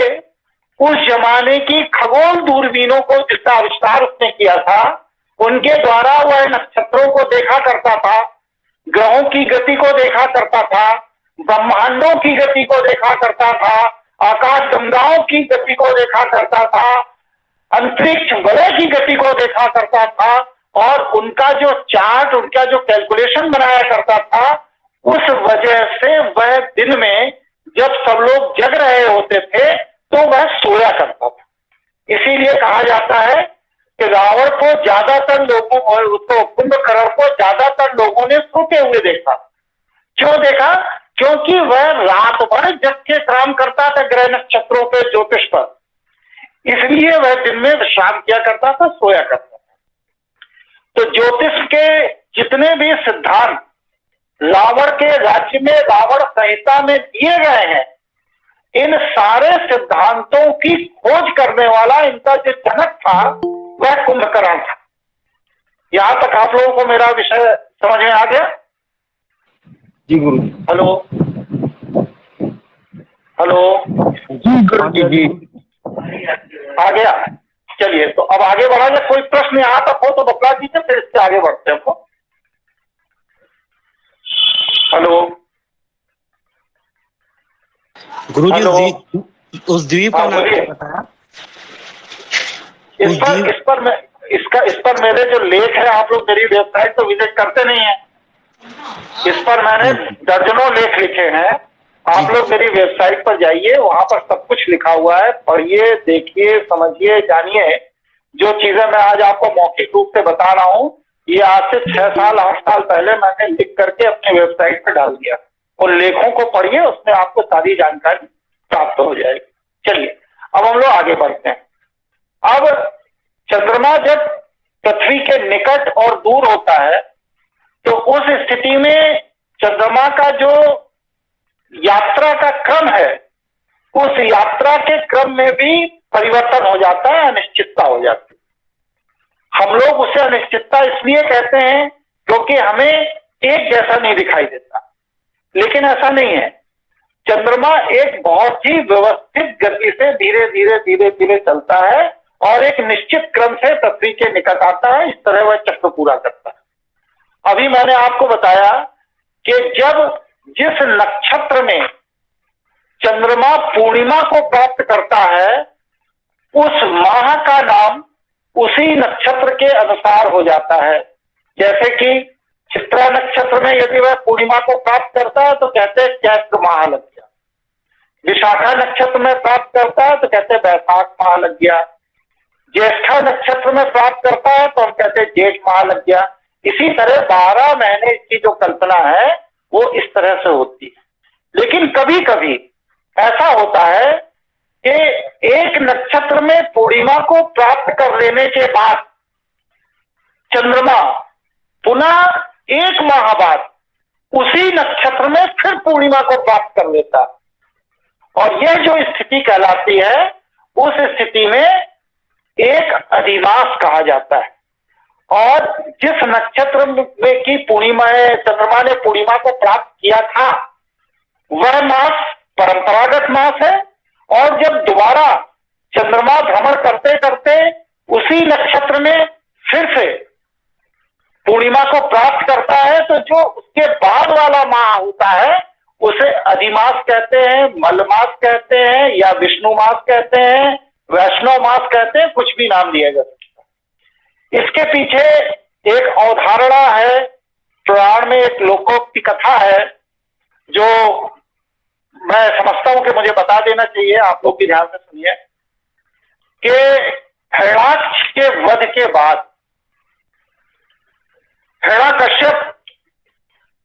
उस जमाने की खगोल दूरबीनों को, जिसका आविष्कार उसने किया था, उनके द्वारा वह नक्षत्रों को देखा करता था, ग्रहों की गति को देखा करता था, ब्रह्मांडों की गति को देखा करता था, आकाश गंगाओं की गति को देखा करता था, अंतरिक्ष वलय की गति को देखा करता था। और उनका जो चार्ट, उनका जो कैलकुलेशन बनाया करता था, उस वजह से वह दिन में जब सब लोग जग रहे होते थे तो वह सोया करता था। इसीलिए कहा जाता है कि रावण को ज्यादातर लोगों, और उसको कुंभकर्ण को ज्यादातर लोगों ने सोते हुए देखा। क्यों देखा? क्योंकि वह रात भर जग के काम करता था ग्रह नक्षत्रों पे, ज्योतिष पर। इसलिए वह दिन में विश्राम किया करता था, सोया करता था। तो ज्योतिष के जितने भी सिद्धांत रावण के राज्य में, रावण संहिता में दिए गए हैं, इन सारे सिद्धांतों की खोज करने वाला इनका जो जनक था वह कुंभकर्ण था। यहां तक आप लोगों को मेरा विषय समझ में आ गया? जी गुरु। हेलो हेलो जी गुरु जी। आ गया? चलिए, तो अब आगे बढ़ा जाए। कोई प्रश्न यहां तक हो तो बता दीजिए, फिर इससे आगे बढ़ते हैं। हमको हेलो गुरुजी, उस द्वीप का नाम क्या बताया? इस पर मेरे जो लेख है, आप लोग मेरी वेबसाइट तो विजिट करते नहीं है। इस पर मैंने दर्जनों लेख लिखे हैं। आप लोग मेरी वेबसाइट पर जाइए, वहां पर सब कुछ लिखा हुआ है। पढ़िए, देखिए, समझिए, जानिए। जो चीजें मैं आज आपको मौखिक रूप से बता रहा हूँ, ये आज से 6 साल 8 साल पहले मैंने लिख करके अपने वेबसाइट पर डाल दिया। उन लेखों को पढ़िए, उसमें आपको सारी जानकारी प्राप्त हो जाएगी। चलिए अब हम लोग आगे बढ़ते हैं। अब चंद्रमा जब पृथ्वी के निकट और दूर होता है तो उस स्थिति में चंद्रमा का जो यात्रा का क्रम है, उस यात्रा के क्रम में भी परिवर्तन हो जाता है, अनिश्चितता हो जाती है। हम लोग उसे अनिश्चितता इसलिए कहते हैं क्योंकि हमें एक जैसा नहीं दिखाई देता, लेकिन ऐसा नहीं है। चंद्रमा एक बहुत ही व्यवस्थित गति से धीरे धीरे धीरे धीरे चलता है और एक निश्चित क्रम से पृथ्वी के निकट आता है। इस तरह वह चक्र पूरा करता है। अभी मैंने आपको बताया कि जब जिस नक्षत्र में चंद्रमा पूर्णिमा को प्राप्त करता है, उस माह का नाम उसी नक्षत्र के अनुसार हो जाता है। जैसे कि चित्रा नक्षत्र में यदि वह पूर्णिमा को प्राप्त करता है तो कहते हैं चैत्र माह लग गया। विशाखा नक्षत्र में प्राप्त करता है तो कहते हैं बैसाख माह लग गया। ज्येष्ठा नक्षत्र में प्राप्त करता है तो हम कहते हैं जेठ माह लग गया। इसी तरह 12 महीने की जो कल्पना है वो इस तरह से होती है। लेकिन कभी कभी ऐसा होता है कि एक नक्षत्र में पूर्णिमा को प्राप्त कर लेने के बाद चंद्रमा पुनः 1 माह बाद उसी नक्षत्र में फिर पूर्णिमा को प्राप्त कर लेता, और यह जो स्थिति कहलाती है उस स्थिति में एक अधिमास कहा जाता है। और जिस नक्षत्र में की पूर्णिमा चंद्रमा ने पूर्णिमा को प्राप्त किया था वह मास परंपरागत मास है, और जब दोबारा चंद्रमा भ्रमण करते करते उसी नक्षत्र में फिर से पूर्णिमा को प्राप्त करता है तो जो उसके बाद वाला माह होता है उसे अधिमास कहते हैं, मलमास कहते हैं, या विष्णु मास कहते हैं, वैष्णव मास कहते हैं, कुछ भी नाम दिया जा सकता है। इसके पीछे एक अवधारणा है, पुराण में एक लोकोक्ति कथा है जो मैं समझता हूं कि मुझे बता देना चाहिए, आप लोग भी ध्यान से सुनिए कि हिरण्याक्ष के वध के बाद हिरण्यकश्यप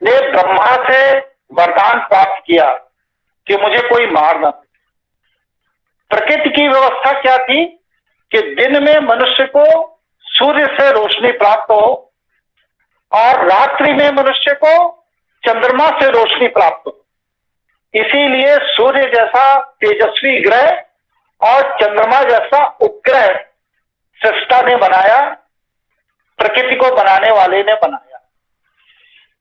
ने ब्रह्मा से वरदान प्राप्त किया कि मुझे कोई मार न सके। प्रकृति की व्यवस्था क्या थी कि दिन में मनुष्य को सूर्य से रोशनी प्राप्त हो और रात्रि में मनुष्य को चंद्रमा से रोशनी प्राप्त हो। इसीलिए सूर्य जैसा तेजस्वी ग्रह और चंद्रमा जैसा उपग्रह सृष्टा ने बनाया, प्रकृति को बनाने वाले ने बनाया।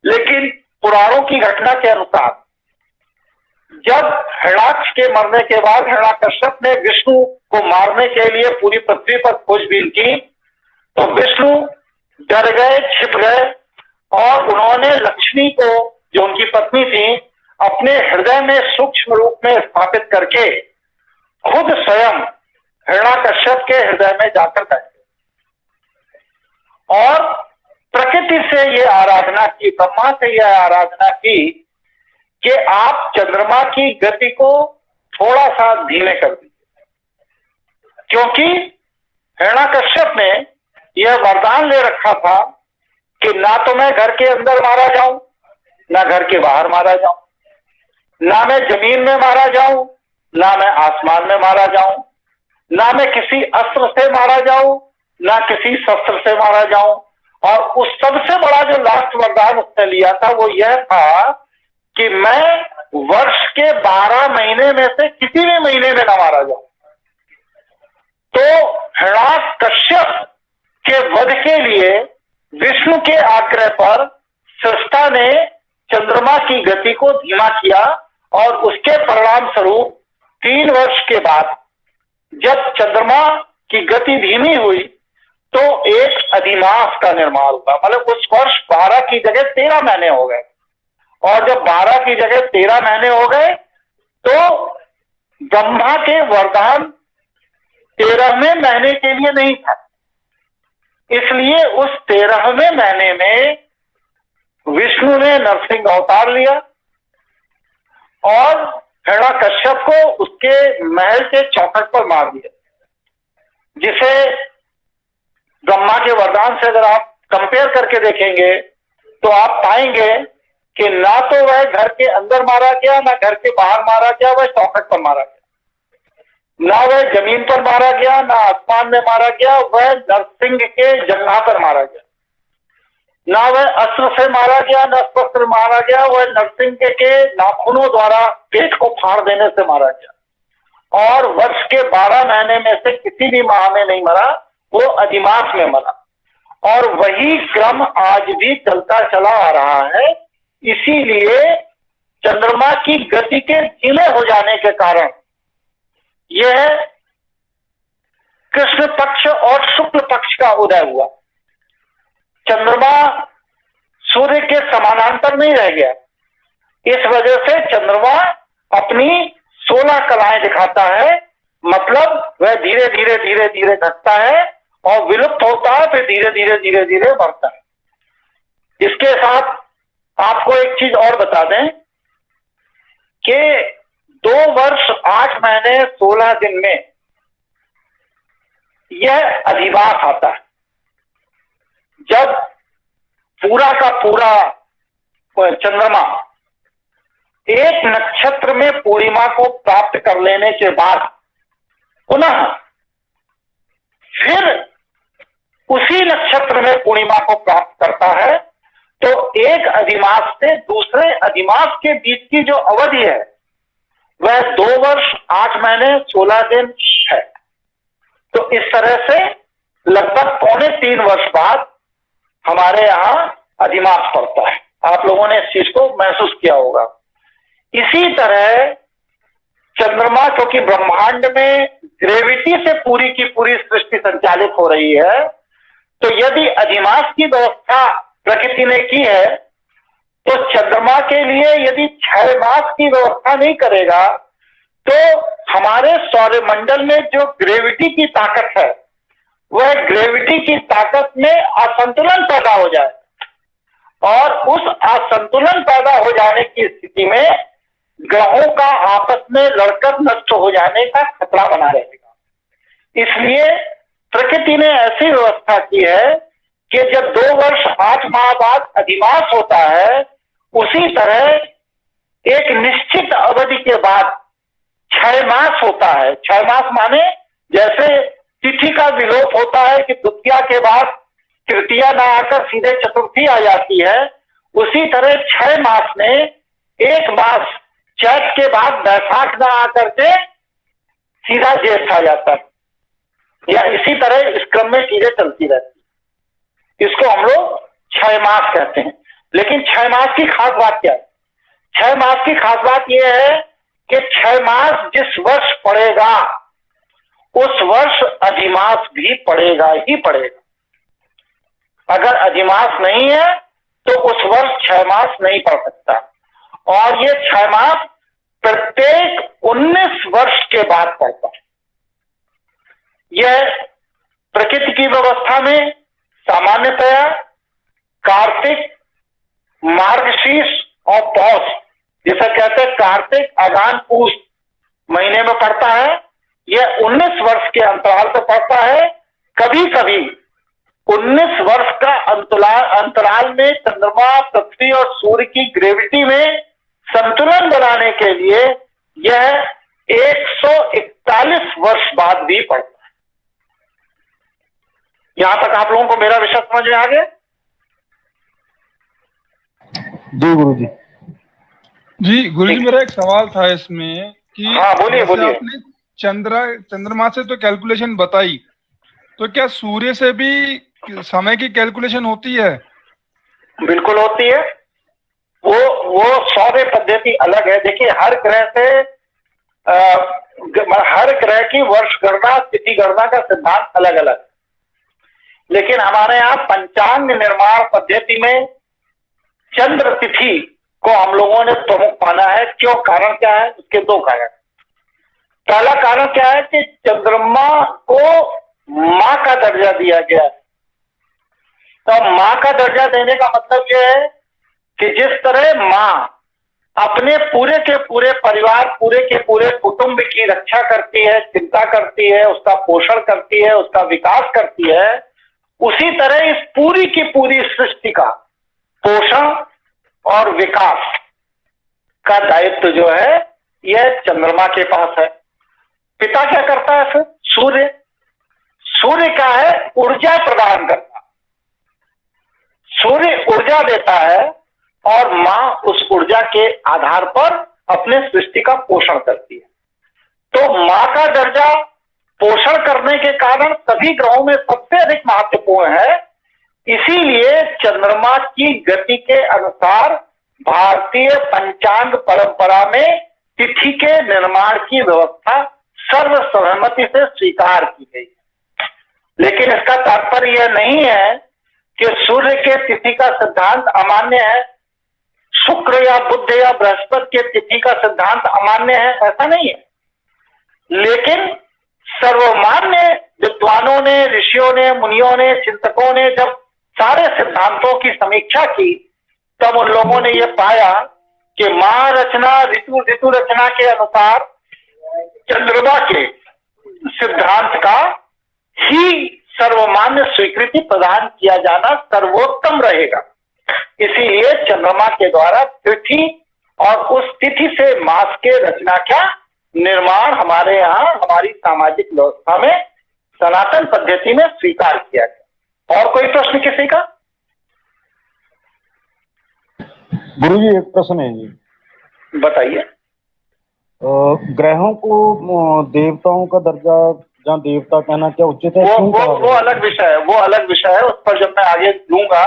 लेकिन पुराणों की घटना के अनुसार जब हिरण्याक्ष के मरने के बाद हिरण्यकश्यप ने विष्णु को मारने के लिए पूरी पृथ्वी पर खोजबीन की तो विष्णु डर गए, छिप गए, और उन्होंने लक्ष्मी को, जो उनकी पत्नी थी, अपने हृदय में सूक्ष्म रूप में स्थापित करके खुद स्वयं हिरण्यकश्यप के हृदय में जाकर बैठे और प्रकृति से ये आराधना की, ब्रह्मा से यह आराधना की कि आप चंद्रमा की गति को थोड़ा सा धीमे कर दीजिए, क्योंकि हिरण्यकश्यप ने यह वरदान ले रखा था कि ना तो मैं घर के अंदर मारा जाऊं, ना घर के बाहर मारा जाऊं, ना मैं जमीन में मारा जाऊं, ना मैं आसमान में मारा जाऊं, ना मैं किसी अस्त्र से मारा जाऊं, ना किसी शस्त्र से मारा जाऊं। और उस सबसे बड़ा जो लास्ट वरदान उसने लिया था वो यह था कि मैं वर्ष के 12 महीने में से किसी भी महीने में ना मारा जाऊं। तो हिरण्यकश्यप के वध के लिए विष्णु के आग्रह पर सृष्टा ने चंद्रमा की गति को धीमा किया, और उसके परिणाम स्वरूप 3 वर्ष के बाद जब चंद्रमा की गति धीमी हुई तो एक अधिमास का निर्माण हुआ। मतलब उस वर्ष 12 की जगह 13 महीने हो गए, और जब 12 की जगह 13 महीने हो गए तो ब्रह्मा के वरदान 13वें महीने के लिए नहीं था, इसलिए उस 13वें महीने में विष्णु ने नरसिंह अवतार लिया और हिरण्यकश्यप को उसके महल के चौखट पर मार दिया, जिसे ब्रह्मा के वरदान से अगर आप कंपेयर करके देखेंगे तो आप पाएंगे कि ना तो वह घर के अंदर मारा गया, ना घर के बाहर मारा गया, वह चौखट पर मारा गया, ना वह जमीन पर मारा गया, ना आसमान में मारा गया, वह नरसिंह के जंघा पर मारा गया, ना वह अस्त्र से मारा गया, ना शस्त्र मारा गया, वह नरसिंह के नाखूनों द्वारा पेट को फाड़ देने से मारा गया। और वर्ष के 12 महीने में से किसी भी माह में नहीं मरा, वो अधिमास में मरा। और वही क्रम आज भी चलता चला आ रहा है। इसीलिए चंद्रमा की गति के धीमे हो जाने के कारण यह कृष्ण पक्ष और शुक्ल पक्ष का उदय हुआ। चंद्रमा सूर्य के समानांतर नहीं रह गया, इस वजह से चंद्रमा अपनी 16 कलाएं दिखाता है, मतलब वह धीरे धीरे धीरे धीरे घटता है और विलुप्त होता है, फिर धीरे धीरे धीरे धीरे बढ़ता है। इसके साथ आपको एक चीज और बता दें कि 2 वर्ष 8 महीने 16 दिन में यह अधिवास आता है, जब पूरा का पूरा चंद्रमा एक नक्षत्र में पूर्णिमा को प्राप्त कर लेने के बाद पुनः फिर उसी नक्षत्र में पूर्णिमा को प्राप्त करता है, तो एक अधिमास से दूसरे अधिमास के बीच की जो अवधि है वह 2 वर्ष 8 महीने 16 दिन है। तो इस तरह से लगभग 2.25 वर्ष बाद हमारे यहाँ अधिमास पड़ता है। आप लोगों ने इस चीज को महसूस किया होगा। इसी तरह चंद्रमा, क्योंकि ब्रह्मांड में ग्रेविटी से पूरी की पूरी सृष्टि संचालित हो रही है, तो यदि अधिमास की व्यवस्था प्रकृति ने की है, तो चंद्रमा के लिए यदि 6 मास की व्यवस्था नहीं करेगा तो हमारे सौरमंडल में जो ग्रेविटी की ताकत है वह ग्रेविटी की ताकत में असंतुलन पैदा हो जाए, और उस असंतुलन पैदा हो जाने की स्थिति में ग्रहों का आपस में लड़कर नष्ट हो जाने का खतरा बना रहेगा। इसलिए प्रकृति ने ऐसी व्यवस्था की है कि जब 2 वर्ष 8 माह बाद अधिमास होता है, उसी तरह एक निश्चित अवधि के बाद 6 मास होता है। 6 मास माने जैसे तिथि का विलोप होता है कि द्वितीया के बाद तृतीया ना आकर सीधे चतुर्थी आ जाती है, उसी तरह 6 मास में एक मास चैत के बाद बैसाख ना आकर के सीधा ज्येष्ठ आ जाता है, या इसी तरह इस क्रम में चीजें चलती रहती। इसको हम लोग 6 मास कहते हैं। लेकिन 6 मास की खास बात क्या है? 6 मास की खास बात यह है कि 6 मास जिस वर्ष पड़ेगा उस वर्ष अधिमास भी पड़ेगा ही पड़ेगा। अगर अधिमास नहीं है तो उस वर्ष 6 मास नहीं पड़ सकता, और ये 6 मास प्रत्येक 19 वर्ष के बाद पड़ता है। यह प्रकृति की व्यवस्था में सामान्यतया कार्तिक, मार्गशीर्ष और पौष, जिसे कहते हैं कार्तिक, अघान, पूष महीने में पड़ता है। यह 19 वर्ष के अंतराल पर पड़ता है। कभी कभी 19 वर्ष का अंतराल में चंद्रमा, पृथ्वी और सूर्य की ग्रेविटी में संतुलन बनाने के लिए यह 141 वर्ष बाद भी पड़ता है। यहां तक आप लोगों को मेरा विषय समझ में आ गया? जी गुरुजी। जी गुरुजी, मेरा एक सवाल था इसमें कि हाँ, बोलिए बोलिए। आपने चंद्रमा से तो कैलकुलेशन बताई, तो क्या सूर्य से भी समय की कैलकुलेशन होती है? बिल्कुल होती है। वो सौर्य पद्धति अलग है। देखिए, हर ग्रह की वर्ष गणना, तिथि गणना का सिद्धांत अलग अलग, लेकिन हमारे यहाँ पंचांग निर्माण पद्धति में चंद्र तिथि को हम लोगों ने प्रमुख माना है। क्यों? कारण क्या है? उसके 2 कारण। पहला कारण क्या है कि चंद्रमा को मां का दर्जा दिया गया है। तो मां का दर्जा देने का मतलब यह है कि जिस तरह मां अपने पूरे के पूरे परिवार, पूरे के पूरे कुटुंब की रक्षा करती है, चिंता करती है, उसका पोषण करती है, उसका विकास करती है, उसी तरह इस पूरी की पूरी सृष्टि का पोषण और विकास का दायित्व जो है यह चंद्रमा के पास है। पिता क्या करता है फिर? सूर्य का है ऊर्जा प्रदान करना। सूर्य ऊर्जा देता है और मां उस ऊर्जा के आधार पर अपने सृष्टि का पोषण करती है। तो मां का दर्जा पोषण करने के कारण सभी ग्रहों में सबसे अधिक महत्वपूर्ण है। इसीलिए चंद्रमा की गति के अनुसार भारतीय पंचांग परंपरा में तिथि के निर्माण की व्यवस्था सर्वसहमति से स्वीकार की गई है। लेकिन इसका तात्पर्य यह नहीं है कि सूर्य के तिथि का सिद्धांत अमान्य है, शुक्र या बुध या बृहस्पति के तिथि का सिद्धांत अमान्य है, ऐसा नहीं है। लेकिन सर्वमान्य विद्वानों ने, ऋषियों ने, मुनियों ने, चिंतकों ने जब सारे सिद्धांतों की समीक्षा की, तब उन लोगों ने ये पाया कि महारचना ऋतु रचना के अनुसार चंद्रमा के सिद्धांत का ही सर्वमान्य स्वीकृति प्रदान किया जाना सर्वोत्तम रहेगा। इसीलिए चंद्रमा के द्वारा तिथि और उस तिथि से मास के रचना का निर्माण हमारे यहाँ हमारी सामाजिक व्यवस्था में सनातन पद्धति में स्वीकार किया गया। और कोई प्रश्न किसी का? गुरुजी एक प्रश्न है जी, बताइए। ग्रहों को देवताओं का दर्जा या देवता कहना क्या उचित है? वो अलग विषय है, वो अलग विषय है। उस पर जब मैं आगे दूंगा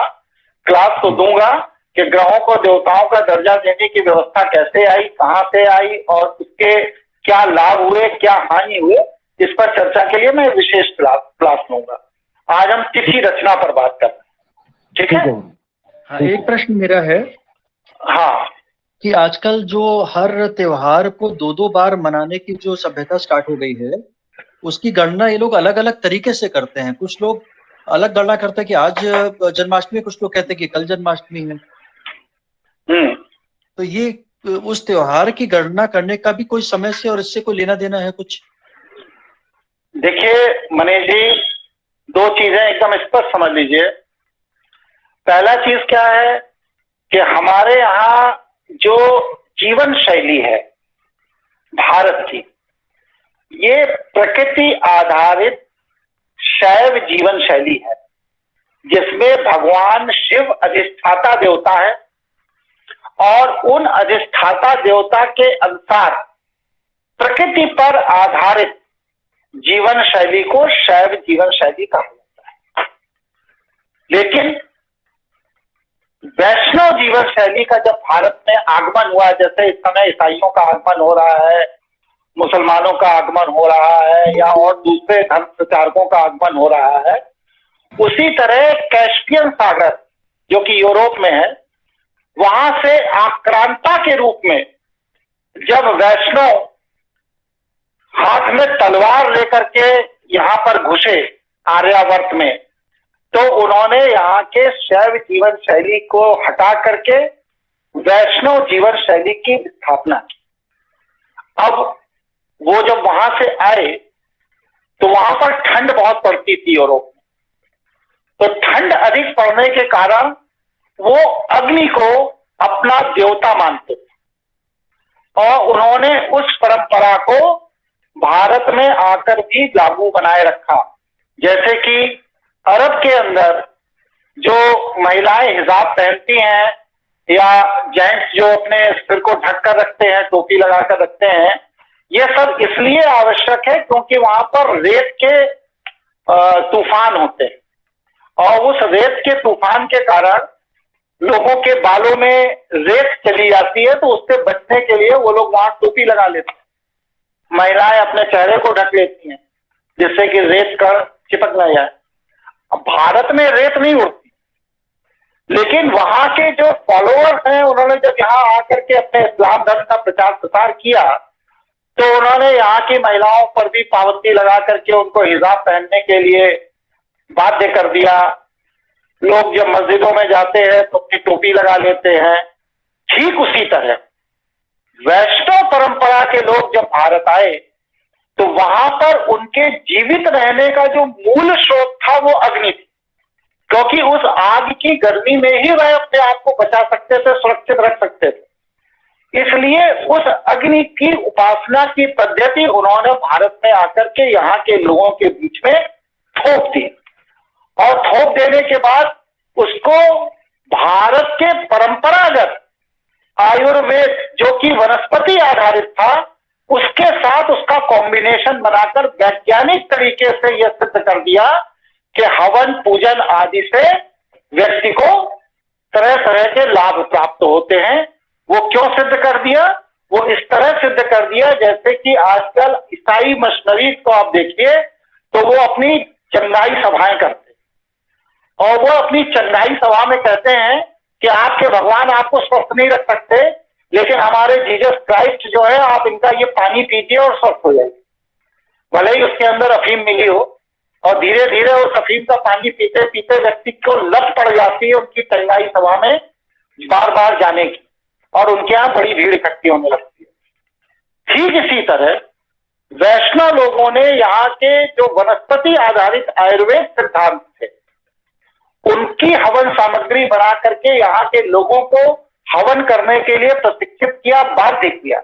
क्लास तो दूंगा कि ग्रहों को देवताओं का दर्जा देने की व्यवस्था कैसे आई, कहां से आई और उसके क्या लाभ हुए, क्या हानि हुए, इस पर चर्चा के लिए मैं विशेष क्लास लूंगा। आज हम तिथि रचना पर बात कर रहे हैं, ठीक है? हाँ, एक प्रश्न मेरा है। हाँ, कि आजकल जो हर त्योहार को 2-2 बार मनाने की जो सभ्यता स्टार्ट हो गई है, उसकी गणना ये लोग अलग अलग तरीके से करते हैं। कुछ लोग अलग गणना करते हैं कि आज जन्माष्टमी, कुछ लोग कहते हैं कि कल जन्माष्टमी है। तो ये उस त्योहार की गणना करने का भी कोई समय से और इससे कोई लेना देना है कुछ? देखिए मनीष जी, दो चीजें एकदम स्पष्ट समझ लीजिए। पहला चीज क्या है कि हमारे यहाँ जो जीवन शैली है भारत की, ये प्रकृति आधारित शैव जीवन शैली है, जिसमें भगवान शिव अधिष्ठाता देवता है और उन अधिष्ठाता देवता के अनुसार प्रकृति पर आधारित जीवन शैली को शैव जीवन शैली कहा जाता है। लेकिन वैष्णव जीवन शैली का जब भारत में आगमन हुआ, जैसे इस समय ईसाइयों का आगमन हो रहा है, मुसलमानों का आगमन हो रहा है, या और दूसरे धर्म प्रचारकों का आगमन हो रहा है, उसी तरह कैस्पियन सागर जो कि यूरोप में है, वहां से आक्रांता के रूप में जब वैष्णव हाथ में तलवार लेकर के यहाँ पर घुसे आर्यावर्त में, तो उन्होंने यहाँ के शैव जीवन शैली को हटा करके वैष्णव जीवन शैली की स्थापना की। अब वो जब वहां से आए तो वहां पर ठंड बहुत पड़ती थी यूरोप में, तो ठंड अधिक पड़ने के कारण वो अग्नि को अपना देवता मानते थे और उन्होंने उस परंपरा को भारत में आकर भी लागू बनाए रखा। जैसे कि अरब के अंदर जो महिलाएं हिजाब पहनती हैं या जेंट्स जो अपने सिर को ढक कर रखते हैं, टोपी लगाकर रखते हैं, ये सब इसलिए आवश्यक है क्योंकि वहां पर रेत के तूफान होते हैं और उस रेत के तूफान के कारण लोगों के बालों में रेत चली जाती है, तो उससे बचने के लिए वो लोग वहां टोपी लगा लेते हैं। महिलाएं अपने चेहरे को ढक लेती हैं जिससे कि रेत का चिपक न जाए। अब भारत में रेत नहीं उड़ती, लेकिन वहां के जो फॉलोअर्स हैं उन्होंने जब यहाँ आकर के अपने इस्लाम धर्म का प्रचार प्रसार किया, तो उन्होंने यहाँ की महिलाओं पर भी पाबंदी लगा करके उनको हिजाब पहनने के लिए बाध्य कर दिया। लोग जब मस्जिदों में जाते हैं तो अपनी टोपी लगा लेते हैं। ठीक उसी तरह वैष्णव परंपरा के लोग जब भारत आए तो वहां पर उनके जीवित रहने का जो मूल स्रोत था वो अग्नि थी, क्योंकि उस आग की गर्मी में ही वह अपने आप को बचा सकते थे, सुरक्षित रख सकते थे। इसलिए उस अग्नि की उपासना की पद्धति उन्होंने भारत में आकर के यहाँ के लोगों के बीच में थोप दी और थोप देने के बाद उसको भारत के परंपरागत आयुर्वेद जो कि वनस्पति आधारित था उसके साथ उसका कॉम्बिनेशन बनाकर वैज्ञानिक तरीके से यह सिद्ध कर दिया कि हवन पूजन आदि से व्यक्ति को तरह तरह के लाभ प्राप्त होते हैं। वो क्यों सिद्ध कर दिया? वो इस तरह सिद्ध कर दिया जैसे कि आजकल ईसाई मशीनरी को आप देखिए तो वो अपनी चंगाई सभाएं करते हैं और वो अपनी चंगाई सभा में कहते हैं कि आपके भगवान आपको स्वस्थ नहीं रख सकते, लेकिन हमारे जीसस क्राइस्ट जो है आप इनका ये पानी पीजिए और स्वस्थ हो जाइए। भले ही उसके अंदर अफीम मिली हो, और धीरे धीरे वो अफीम का पानी पीते पीते व्यक्ति को लत पड़ जाती है उनकी टंगाई सभा में बार बार जाने की, और उनके यहाँ बड़ी भीड़ इकट्ठी होने लगती है। ठीक इसी तरह वैष्णव लोगों ने यहाँ के जो वनस्पति आधारित आयुर्वेद सिद्धांत थे उनकी हवन सामग्री बना करके यहाँ के लोगों को हवन करने के लिए प्रशिक्षित किया, बाध्य किया,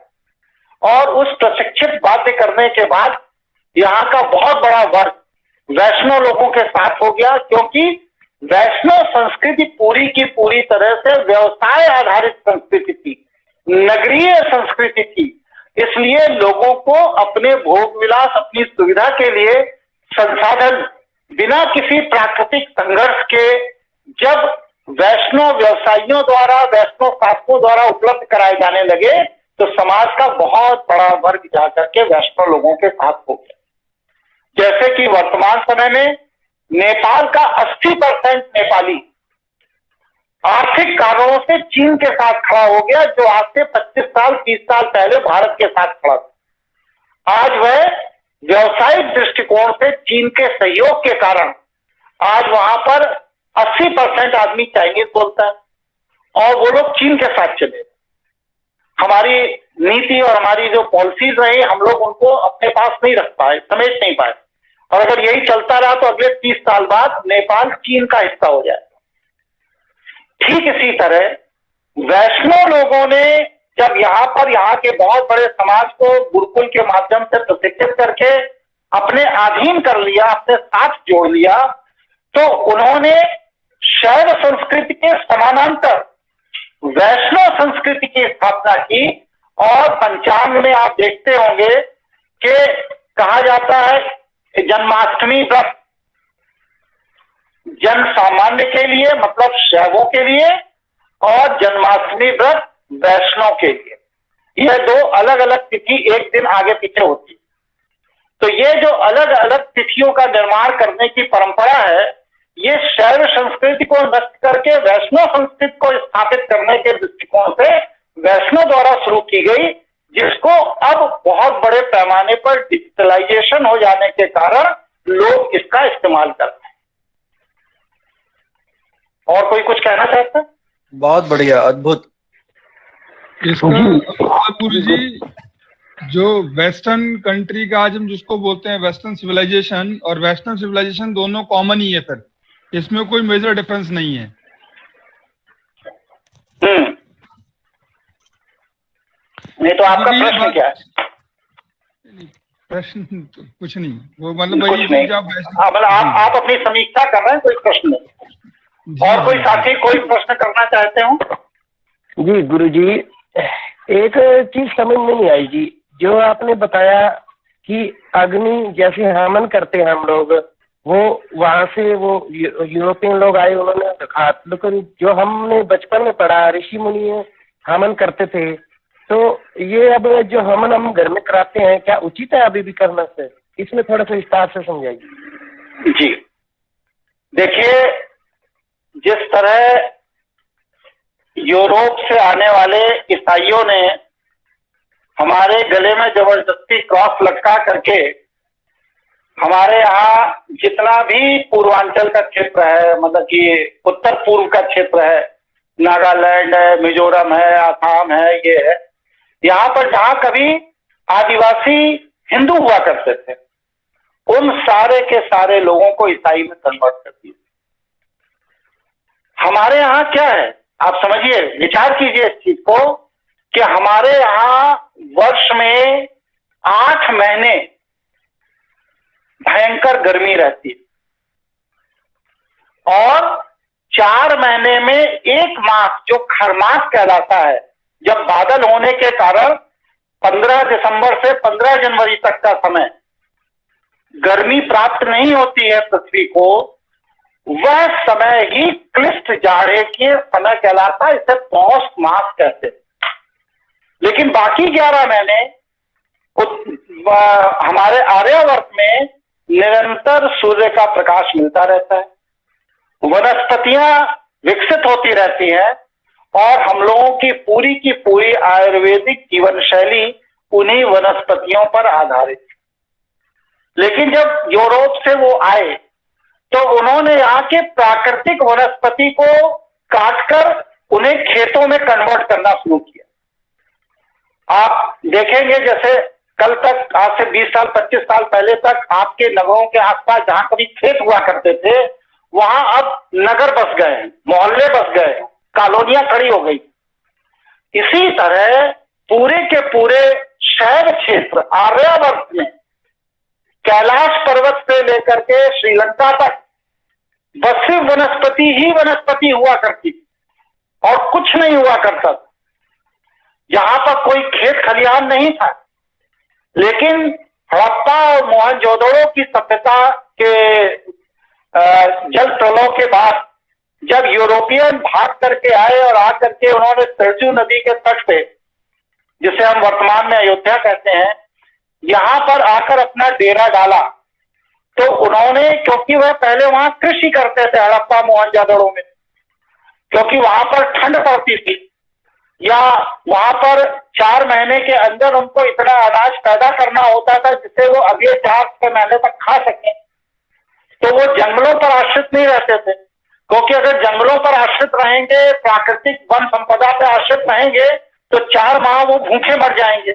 और उस प्रशिक्षित बाध्य करने के बाद यहाँ का बहुत बड़ा वर्ग वैष्णव लोगों के साथ हो गया, क्योंकि वैष्णव संस्कृति पूरी की पूरी तरह से व्यवसाय आधारित संस्कृति थी, नगरीय संस्कृति थी। इसलिए लोगों को अपने भोग विलास, अपनी सुविधा के लिए संसाधन बिना किसी प्राकृतिक संघर्ष के जब वैष्णव व्यवसायियों द्वारा, वैष्णव शासकों द्वारा उपलब्ध कराए जाने लगे तो समाज का बहुत बड़ा वर्ग जाकर के वैष्णव लोगों के साथ हो गया। जैसे कि वर्तमान समय में नेपाल का 80% नेपाली आर्थिक कारणों से चीन के साथ खड़ा हो गया, जो आज से 25 साल 30 साल पहले भारत के साथ खड़ा था। आज वह व्यवसायिक दृष्टिकोण से चीन के सहयोग के कारण आज वहां पर 80% आदमी चाइनीज बोलता है और वो लोग चीन के साथ चले। हमारी नीति और हमारी जो पॉलिसीज रही, हम लोग उनको अपने पास नहीं रख पाए, समेट नहीं पाए, और अगर यही चलता रहा तो अगले 30 साल बाद नेपाल चीन का हिस्सा हो जाएगा। ठीक इसी तरह वैष्णव लोगों ने जब यहाँ के बहुत बड़े समाज को गुरुकुल के माध्यम से प्रशिक्षित करके अपने अधीन कर लिया, अपने साथ जोड़ लिया, तो उन्होंने शैव संस्कृति के समानांतर वैष्णव संस्कृति की स्थापना की। और पंचांग में आप देखते होंगे कि कहा जाता है जन्माष्टमी व्रत जन सामान्य के लिए, मतलब शैवों के लिए, और जन्माष्टमी व्रत वैष्णव के लिए। यह दो अलग अलग तिथि एक दिन आगे पीछे होती है। तो ये जो अलग अलग तिथियों का निर्माण करने की परंपरा है, ये शैव संस्कृति को नष्ट करके वैष्णव संस्कृति को स्थापित करने के दृष्टिकोण से वैष्णव द्वारा शुरू की गई, जिसको अब बहुत बड़े पैमाने पर डिजिटलाइजेशन हो जाने के कारण लोग इसका इस्तेमाल करते हैं। और कोई कुछ कहना चाहता है? बहुत बढ़िया, अद्भुत। इसका गुरु जी, जो वेस्टर्न कंट्री का आज हम जिसको बोलते हैं वेस्टर्न सिविलाइजेशन और वेस्टर्न सिविलाइजेशन दोनों कॉमन ही है सर, इसमें कोई मेजर डिफरेंस नहीं है। नहीं तो आपका प्रश्न क्या है? प्रश्न तो कुछ नहीं, वो मतलब वही आप अपनी समीक्षा कर रहे हैं, कोई प्रश्न नहीं। और कोई साथी कोई प्रश्न करना चाहते हो? जी गुरुजी, एक चीज समझ नहीं आई जी, जो आपने बताया कि अग्नि जैसे हवन करते हैं हम लोग, वो वहां से वो यूरोपियन लोग आए, उन्होंने दिखा, लेकिन जो हमने बचपन में पढ़ा ऋषि मुनि हवन करते थे, तो ये अब जो हवन हम घर में कराते हैं, क्या उचित है अभी भी करना सर? इसमें थोड़ा सा विस्तार से समझाइए। जी देखिए, जिस तरह यूरोप से आने वाले ईसाइयों ने हमारे गले में जबरदस्ती क्रॉस लटका करके हमारे यहाँ जितना भी पूर्वांचल का क्षेत्र है, मतलब कि उत्तर पूर्व का क्षेत्र है, नागालैंड है, मिजोरम है, आसाम है, ये है, यहाँ पर जहाँ कभी आदिवासी हिंदू हुआ करते थे, उन सारे के सारे लोगों को ईसाई में कन्वर्ट कर दिया। हमारे यहाँ क्या है, आप समझिए, विचार कीजिए इस चीज को कि हमारे यहाँ वर्ष में 8 महीने भयंकर गर्मी रहती है और 4 महीने में एक मास जो खरमास कहलाता है, जब बादल होने के कारण 15 दिसंबर से 15 जनवरी तक का समय गर्मी प्राप्त नहीं होती है पृथ्वी को, वह समय ही क्लिष्ट जाड़े के समय कहलाता है, इसे पौष मास कहते हैं। लेकिन बाकी 11 महीने हमारे आर्यावर्त में निरंतर सूर्य का प्रकाश मिलता रहता है, वनस्पतियां विकसित होती रहती हैं और हम लोगों की पूरी आयुर्वेदिक जीवन शैली उन्हीं वनस्पतियों पर आधारित है। लेकिन जब यूरोप से वो आए तो उन्होंने यहाँ के प्राकृतिक वनस्पति को काटकर उन्हें खेतों में कन्वर्ट करना शुरू किया। आप देखेंगे जैसे कल तक, आज से 20 साल 25 साल पहले तक आपके नगरों के आसपास जहां कभी खेत हुआ करते थे, वहां अब नगर बस गए हैं, मोहल्ले बस गए हैं, कॉलोनियां खड़ी हो गई। इसी तरह पूरे के पूरे शैव क्षेत्र आर्यावर्त में कैलाश पर्वत से लेकर के श्रीलंका तक बस सिर्फ वनस्पति ही वनस्पति हुआ करती और कुछ नहीं हुआ करता था। यहां पर कोई खेत खलिहान नहीं था। लेकिन हड़प्पा और मोहनजोदड़ो की सभ्यता के जल प्रलय के बाद जब यूरोपियन भाग करके आए और आकर के उन्होंने सरजू नदी के तट पे, जिसे हम वर्तमान में अयोध्या कहते हैं, यहां पर आकर अपना डेरा डाला, तो उन्होंने, क्योंकि वह पहले वहां कृषि करते थे हड़प्पा मोहनजोदड़ो में, क्योंकि वहां पर ठंड पड़ती थी या वहां पर 4 महीने के अंदर उनको इतना अनाज पैदा करना होता था जिसे वो अगले 4-6 महीने तक खा सकें, तो वो जंगलों पर आश्रित नहीं रहते थे। क्योंकि अगर जंगलों पर आश्रित रहेंगे, प्राकृतिक वन संपदा पर आश्रित रहेंगे, तो 4 माह वो भूखे मर जाएंगे।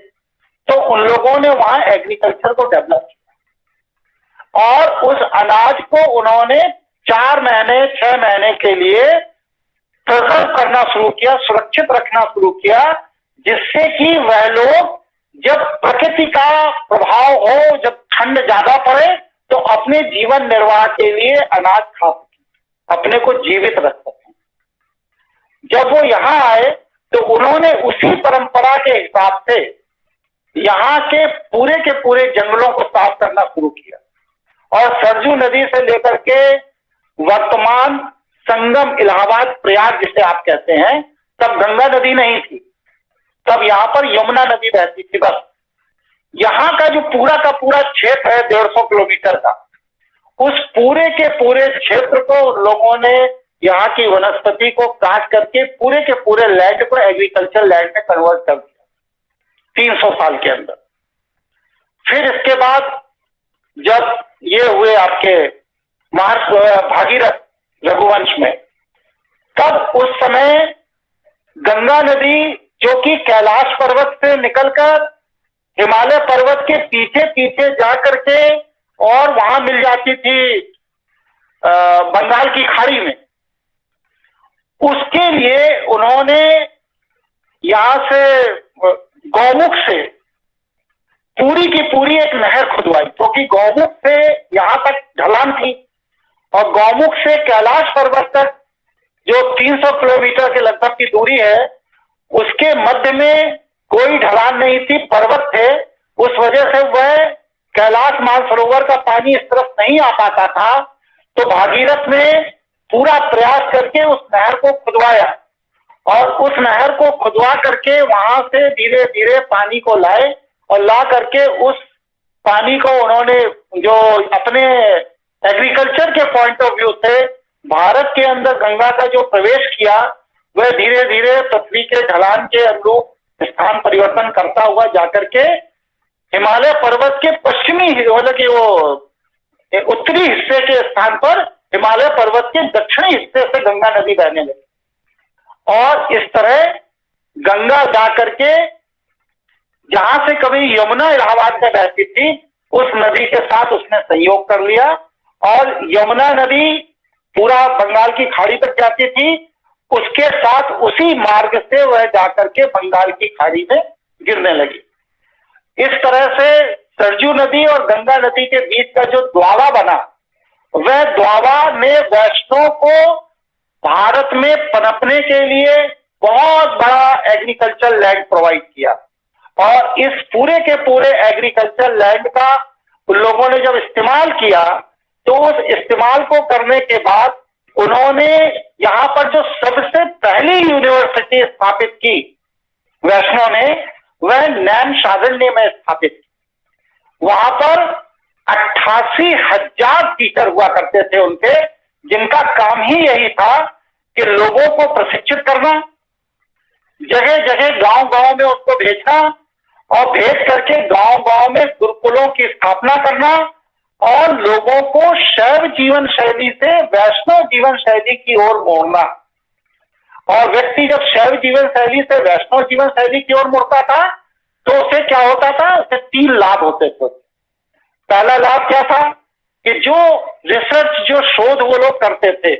तो उन लोगों ने वहां एग्रीकल्चर को डेवलप किया और उस अनाज को उन्होंने 4 महीने 6 महीने के लिए प्रिजर्व करना शुरू किया, सुरक्षित रखना शुरू किया, जिससे कि वह लोग जब प्रकृति का प्रभाव हो, जब ठंड ज्यादा पड़े, तो अपने जीवन निर्वाह के लिए अनाज खा सके, अपने को जीवित रख सके। जब वो यहाँ आए तो उन्होंने उसी परंपरा के हिसाब से यहाँ के पूरे जंगलों को साफ करना शुरू किया और सरजू नदी से लेकर के वर्तमान संगम इलाहाबाद प्रयाग जिसे आप कहते हैं, तब गंगा नदी नहीं थी, तब यहाँ पर यमुना नदी बहती थी। बस यहाँ का जो पूरा का पूरा क्षेत्र है 150 किलोमीटर का, उस पूरे के पूरे क्षेत्र को लोगों ने यहाँ की वनस्पति को काट करके पूरे के पूरे लैंड को एग्रीकल्चर लैंड में कन्वर्ट कर दिया 300 साल के अंदर। फिर इसके बाद जब ये हुए आपके भागीरथ रघुवंश में, तब उस समय गंगा नदी जो कि कैलाश पर्वत से निकलकर हिमालय पर्वत के पीछे पीछे जा करके और वहां मिल जाती थी बंगाल की खाड़ी में, उसके लिए उन्होंने यहां से गौमुख से पूरी की पूरी एक नहर खुदवाई, क्योंकि गौमुख से यहां तक ढलान थी और गौमुख से कैलाश पर्वत तक जो 300 किलोमीटर के लगभग की दूरी है, उसके मध्य में कोई ढलान नहीं थी, पर्वत थे। उस वजह से वह कैलाश मानसरोवर का पानी इस तरफ नहीं आ पाता था। तो भागीरथ ने पूरा प्रयास करके उस नहर को खुदवाया और उस नहर को खुदवा करके वहां से धीरे धीरे पानी को लाए और ला करके उस पानी को उन्होंने जो अपने एग्रीकल्चर के पॉइंट ऑफ व्यू से भारत के अंदर गंगा का जो प्रवेश किया, वह धीरे धीरे पृथ्वी के ढलान के अनुरूप स्थान परिवर्तन करता हुआ जाकर के हिमालय पर्वत के पश्चिमी, मतलब कि वो उत्तरी हिस्से के स्थान पर हिमालय पर्वत के दक्षिणी हिस्से से गंगा नदी बहने लगी और इस तरह गंगा जा करके जहां से कभी यमुना इलाहाबाद में बहती थी, उस नदी के साथ उसने संयोग कर लिया और यमुना नदी पूरा बंगाल की खाड़ी तक जाती थी, उसके साथ उसी मार्ग से वह जाकर के बंगाल की खाड़ी में गिरने लगी। इस तरह से सरजू नदी और गंगा नदी के बीच का जो द्वावा बना, वह द्वावा ने वैष्णव को भारत में पनपने के लिए बहुत बड़ा एग्रीकल्चर लैंड प्रोवाइड किया और इस पूरे के पूरे एग्रीकल्चर लैंड का उन लोगों ने जब इस्तेमाल किया, तो उस इस्तेमाल को करने के बाद उन्होंने यहाँ पर जो सबसे पहली यूनिवर्सिटी स्थापित की वैष्णव ने, वह नैमिषारण्य में स्थापित की। वहां पर 88,000 टीचर हुआ करते थे उनके, जिनका काम ही यही था कि लोगों को प्रशिक्षित करना, जगह जगह गांव गांव में उसको भेजना और भेज करके गांव गांव में गुरुकुलों की स्थापना करना और लोगों को शैव जीवन शैली से वैष्णव जीवन शैली की ओर मोड़ना। और व्यक्ति जब शैव जीवन शैली से वैष्णव जीवन शैली की ओर मुड़ता था तो उसे क्या होता था, उसे 3 लाभ होते थे। पहला लाभ क्या था कि जो रिसर्च, जो शोध वो लोग करते थे,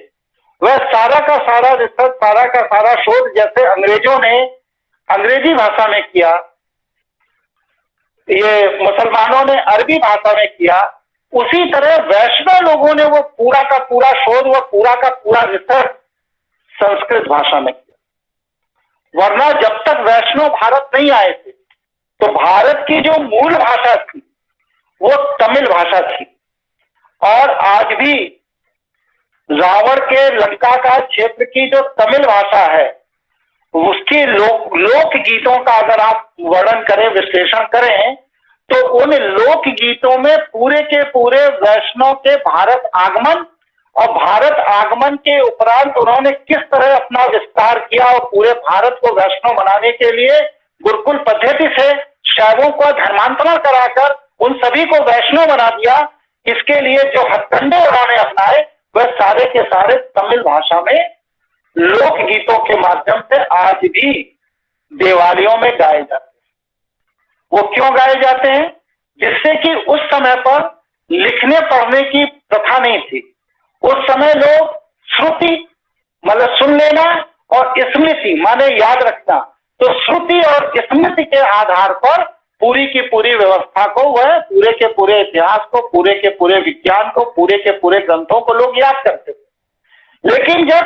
वह सारा का सारा रिसर्च, सारा का सारा शोध जैसे अंग्रेजों ने अंग्रेजी भाषा में किया, ये मुसलमानों ने अरबी भाषा में किया, उसी तरह वैष्णव लोगों ने वो पूरा का पूरा शोध, वो पूरा का पूरा रिसर्च संस्कृत भाषा में किया। वरना जब तक वैष्णव भारत नहीं आए थे तो भारत की जो मूल भाषा थी वो तमिल भाषा थी। और आज भी रावण के लंका का क्षेत्र की जो तमिल भाषा है उसकी लोक गीतों का अगर आप वर्णन करें, विश्लेषण करें, तो उन लोक गीतों में पूरे के पूरे वैष्णव के भारत आगमन और भारत आगमन के उपरांत उन्होंने किस तरह अपना विस्तार किया और पूरे भारत को वैष्णव बनाने के लिए गुरुकुल पद्धति से शैवों को धर्मांतरण कराकर उन सभी को वैष्णव बना दिया। इसके लिए जो हथकंडे उन्होंने अपनाए वह सारे के सारे तमिल भाषा में लोक गीतों के माध्यम से आज भी देवालयों में गाए जाते हैं। वो क्यों गाए जाते हैं? जिससे कि उस समय पर लिखने पढ़ने की प्रथा नहीं थी। उस समय लोग श्रुति मतलब सुन लेना और स्मृति माने याद रखना, तो श्रुति और स्मृति के आधार पर पूरी की पूरी व्यवस्था को, वह पूरे के पूरे इतिहास को, पूरे के पूरे विज्ञान को, पूरे के पूरे ग्रंथों को लोग याद करते थे। लेकिन जब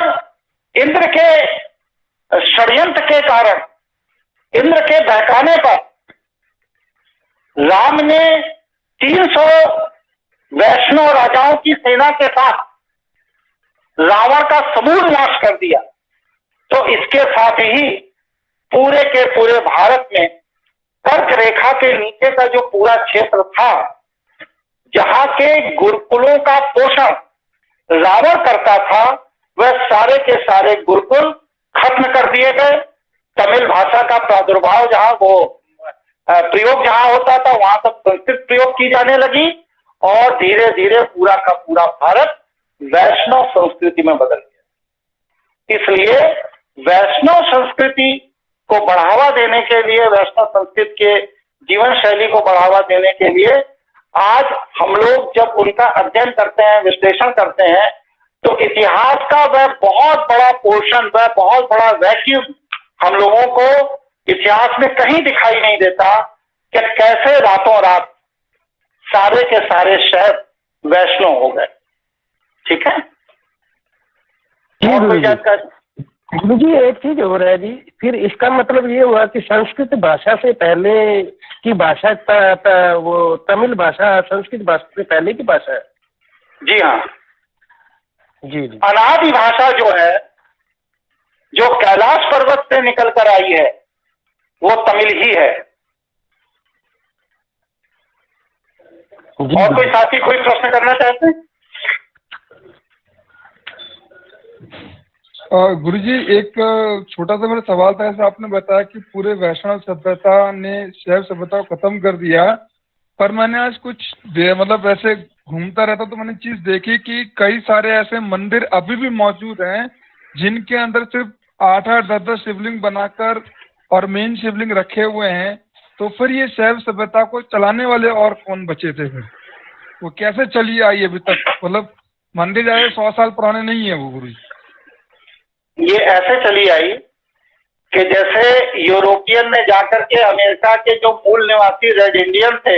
इंद्र के षड्यंत्र के कारण, इंद्र के बहकाने पर राम ने 300 वैष्णव राजाओं की सेना के साथ रावण का समूल नाश कर दिया, तो इसके साथ ही पूरे के पूरे भारत में कर्क रेखा के नीचे का जो पूरा क्षेत्र था, जहां के गुरुकुलों का पोषण रावण करता था, वह सारे के सारे गुरुकुल खत्म कर दिए गए। तमिल भाषा का प्रादुर्भाव जहां वो प्रयोग जहां होता था वहां तक संस्कृत प्रयोग की जाने लगी और धीरे धीरे पूरा का पूरा भारत वैष्णव संस्कृति में बदल गया। इसलिए वैष्णव संस्कृति को बढ़ावा देने के लिए, वैष्णव संस्कृति के जीवन शैली को बढ़ावा देने के लिए आज हम लोग जब उनका अध्ययन करते हैं, विश्लेषण करते हैं, तो इतिहास का वह बहुत बड़ा पोर्शन, वह बहुत बड़ा वैक्यूम हम लोगों को इतिहास में कहीं दिखाई नहीं देता कि कैसे रातों रात सारे के सारे शहर वैष्णव हो गए। ठीक है, गुरु जी एक चीज हो रहा है जी, फिर इसका मतलब ये हुआ कि संस्कृत भाषा से पहले की भाषा वो तमिल भाषा संस्कृत भाषा से पहले की भाषा है? जी हाँ जी जी। अनादि भाषा जो है, जो कैलाश पर्वत से निकल कर आई है, वो तमिल ही है। और कोई साथी कोई प्रश्न करना चाहते हैं? गुरुजी एक छोटा सा मेरा सवाल था। ऐसा आपने बताया कि पूरे वैष्णव सभ्यता ने शैव सभ्यता को खत्म कर दिया, पर मैंने आज कुछ मतलब ऐसे घूमता रहता तो मैंने चीज देखी कि कई सारे ऐसे मंदिर अभी भी मौजूद हैं जिनके अंदर सिर्फ 8-8, 10-10 शिवलिंग बनाकर और मेन शिवलिंग रखे हुए हैं। तो फिर ये शैव सभ्यता को चलाने वाले और कौन बचे थे? फिर वो कैसे चली आई अभी तक? मतलब मंदिर जाए 100 साल पुराने नहीं है वो गुरुजी। ये ऐसे चली आई कि जैसे यूरोपियन ने जाकर के अमेरिका के जो मूल निवासी रेड इंडियन थे,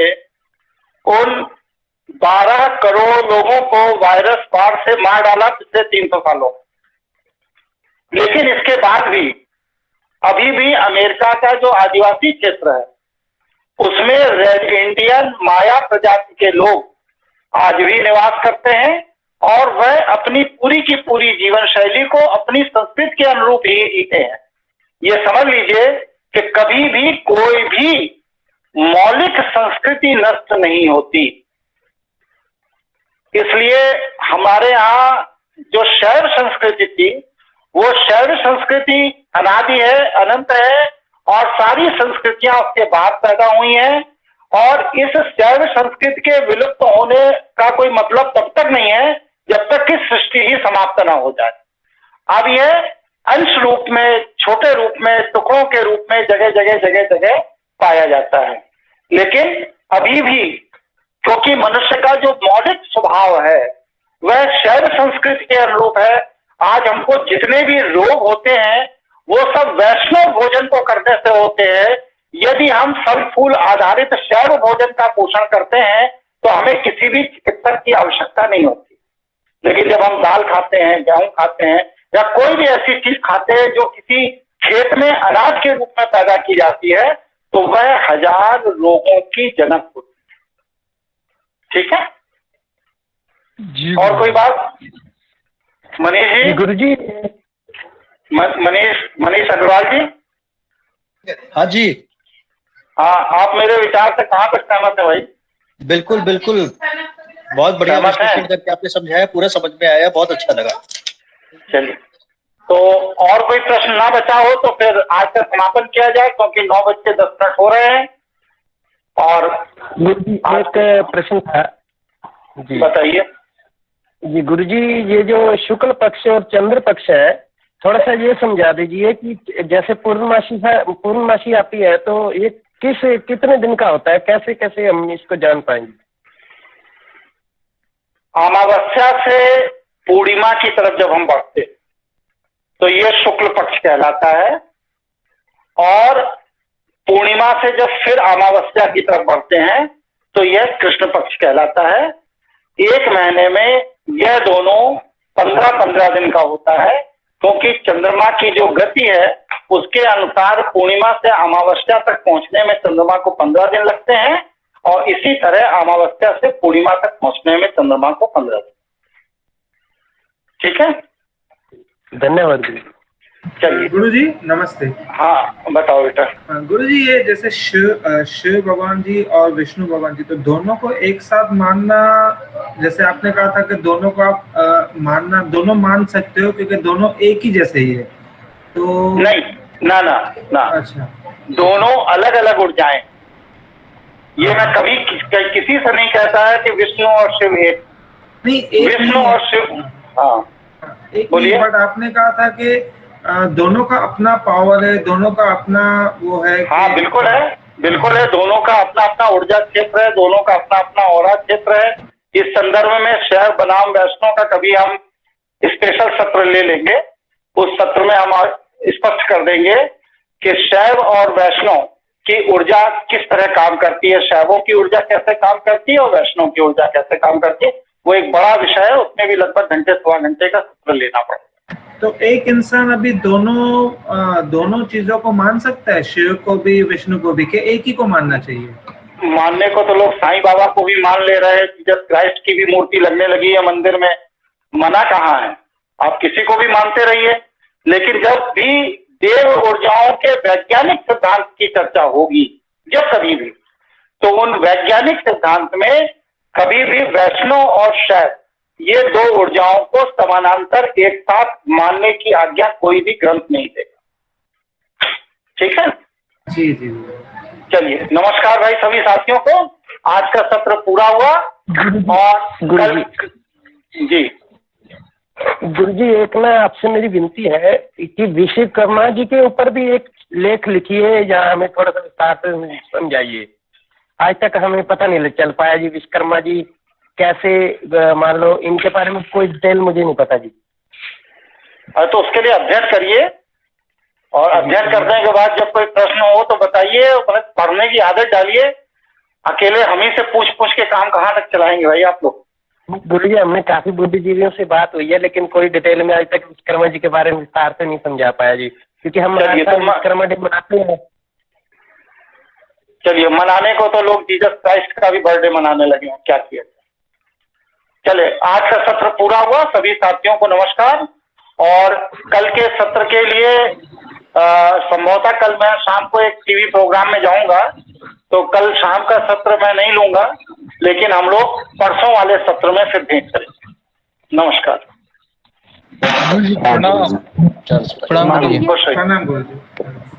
उन 12 करोड़ लोगों को वायरस बाढ़ से मार डाला पिछले 300 सालों। लेकिन इसके बाद भी अभी भी अमेरिका का जो आदिवासी क्षेत्र है उसमें रेड इंडियन माया प्रजाति के लोग आज भी निवास करते हैं और वह अपनी पूरी की पूरी जीवन शैली को अपनी संस्कृति के अनुरूप ही जीते हैं। ये समझ लीजिए कि कभी भी कोई भी मौलिक संस्कृति नष्ट नहीं होती। इसलिए हमारे यहाँ जो शैव संस्कृति थी, वो शैव संस्कृति अनादि है, अनंत है और सारी संस्कृतियां उसके बाद पैदा हुई हैं और इस शैव संस्कृति के विलुप्त होने का कोई मतलब तब तक नहीं है जब तक कि सृष्टि ही समाप्त ना हो जाए। अब यह अंश रूप में, छोटे रूप में, टुकड़ों के रूप में जगह जगह पाया जाता है, लेकिन अभी भी क्योंकि मनुष्य का जो मौलिक स्वभाव है वह शैव संस्कृति के अनुरूप है। आज हमको जितने भी रोग होते हैं वो सब वैष्णव भोजन को करने से होते हैं। यदि हम फल फूल आधारित शैव भोजन का पोषण करते हैं तो हमें किसी भी चिकित्सक की आवश्यकता नहीं होती। लेकिन जब हम दाल खाते हैं, गेहूं खाते हैं या कोई भी ऐसी चीज खाते हैं जो किसी खेत में अनाज के रूप में पैदा की जाती है तो वह 1000 रोगों की जनक होती है। ठीक है जी और कोई बात? मनीष जी, गुरुजी, मनीष अग्रवाल जी। हाँ जी, हाँ, आप मेरे विचार से कहाँ तक सहमत है भाई? बिल्कुल बिल्कुल, बहुत बढ़िया सहमत है? विश्लेषण करके आपने समझाया, पूरा समझ में आया, बहुत अच्छा लगा। चलिए, तो और कोई प्रश्न ना बचा हो तो फिर आज का समापन किया जाए, क्योंकि 9:10 हो रहे हैं। और गुरुजी एक प्रश्न था जी, बताइए। जी गुरुजी, ये जो शुक्ल पक्ष और चंद्र पक्ष है, थोड़ा सा ये समझा दीजिए कि जैसे पूर्णमासी आती है तो ये कितने दिन का होता है, कैसे कैसे हम इसको जान पाएंगे? अमावस्या से पूर्णिमा की तरफ जब हम बढ़ते तो ये शुक्ल पक्ष कहलाता है, और पूर्णिमा से जब फिर अमावस्या की तरफ बढ़ते हैं तो यह कृष्ण पक्ष कहलाता है। एक महीने में यह दोनों 15-15 दिन का होता है, क्योंकि चंद्रमा की जो गति है उसके अनुसार पूर्णिमा से अमावस्या तक पहुंचने में चंद्रमा को 15 दिन लगते हैं, और इसी तरह अमावस्या से पूर्णिमा तक पहुंचने में चंद्रमा को 15 दिन। ठीक है, धन्यवाद गुरु। चलिए गुरुजी नमस्ते। हाँ बताओ बेटा। गुरुजी, ये जैसे शिव भगवान जी और विष्णु भगवान जी, तो दोनों को एक साथ मानना, जैसे आपने कहा था कि दोनों को आप मानना, दोनों मान सकते हो क्योंकि दोनों एक ही जैसे ही है, तो नहीं, ना। अच्छा, दोनों अलग अलग ऊर्जाएं। ये मैं कभी किसी से नहीं कहता है कि विष्णु और शिव एक। नहीं, एक विष्णु और शिव, हाँ एक बोलिए। बट आपने कहा था कि दोनों का अपना पावर है, दोनों का अपना वो है। हाँ बिल्कुल है, बिल्कुल है। दोनों का अपना अपना ऊर्जा क्षेत्र है, दोनों का अपना अपना औरा क्षेत्र है। इस संदर्भ में शैव बनाम वैष्णव का कभी हम स्पेशल सत्र ले लेंगे। उस सत्र में हम स्पष्ट कर देंगे कि शैव और वैष्णव की ऊर्जा किस तरह काम करती है, शैवों की ऊर्जा कैसे काम करती है और वैष्णव की ऊर्जा कैसे काम करती है। वो एक बड़ा विषय है, उसमें भी लगभग घंटे सवा घंटे का सत्र लेना पड़ेगा। तो एक इंसान अभी दोनों चीजों को मान सकता है, शिव को भी विष्णु को भी, कि एक ही को मानना चाहिए? मानने को तो लोग साईं बाबा को भी मान ले रहे हैं, जीसस क्राइस्ट की भी मूर्ति लगने लगी है मंदिर में। मना कहाँ है, आप किसी को भी मानते रहिए। लेकिन जब भी देव ऊर्जाओं के वैज्ञानिक सिद्धांत की चर्चा होगी, जब कभी भी, तो उन वैज्ञानिक सिद्धांत में कभी भी वैष्णव और शैव, ये दो ऊर्जाओं को समानांतर एक साथ मानने की आज्ञा कोई भी ग्रंथ नहीं देगा। ठीक है जी। चलिए, नमस्कार भाई सभी साथियों को। आज का सत्र पूरा हुआ और कल जी गुरुजी, एक ना आपसे मेरी विनती है कि विश्वकर्मा जी के ऊपर भी एक लेख लिखिए, जहाँ हमें थोड़ा सा विस्तार से समझाइए। आज तक हमें पता नहीं चल पाया जी, विश्वकर्मा जी कैसे, मान लो इनके बारे में कोई डिटेल मुझे नहीं पता जी। तो उसके लिए अध्ययन करिए, और अध्ययन करने के बाद जब कोई प्रश्न हो तो बताइए। पढ़ने की आदत डालिए। अकेले हम ही से पूछ पूछ के काम कहाँ तक चलाएंगे भाई आप लोग। गुरु जी, हमने काफी बुद्धिजीवियों से बात हुई है, लेकिन कोई डिटेल में आज तक विश्वकर्मा जी के बारे में विस्तार से नहीं समझा पाया जी, क्योंकि हम विश्वकर्मा डे मनाते हैं। चलिए, मनाने को तो लोग जीसस क्राइस्ट का भी बर्थडे मनाने लगे हैं, क्या किया। चले, आज का सत्र पूरा हुआ। सभी साथियों को नमस्कार। और कल के सत्र के लिए संभवतः कल मैं शाम को एक टीवी प्रोग्राम में जाऊंगा, तो कल शाम का सत्र मैं नहीं लूंगा, लेकिन हम लोग परसों वाले सत्र में फिर भेंट करेंगे। नमस्कार। प्रणाम। प्रणाम। प्रणाम गुरुजी।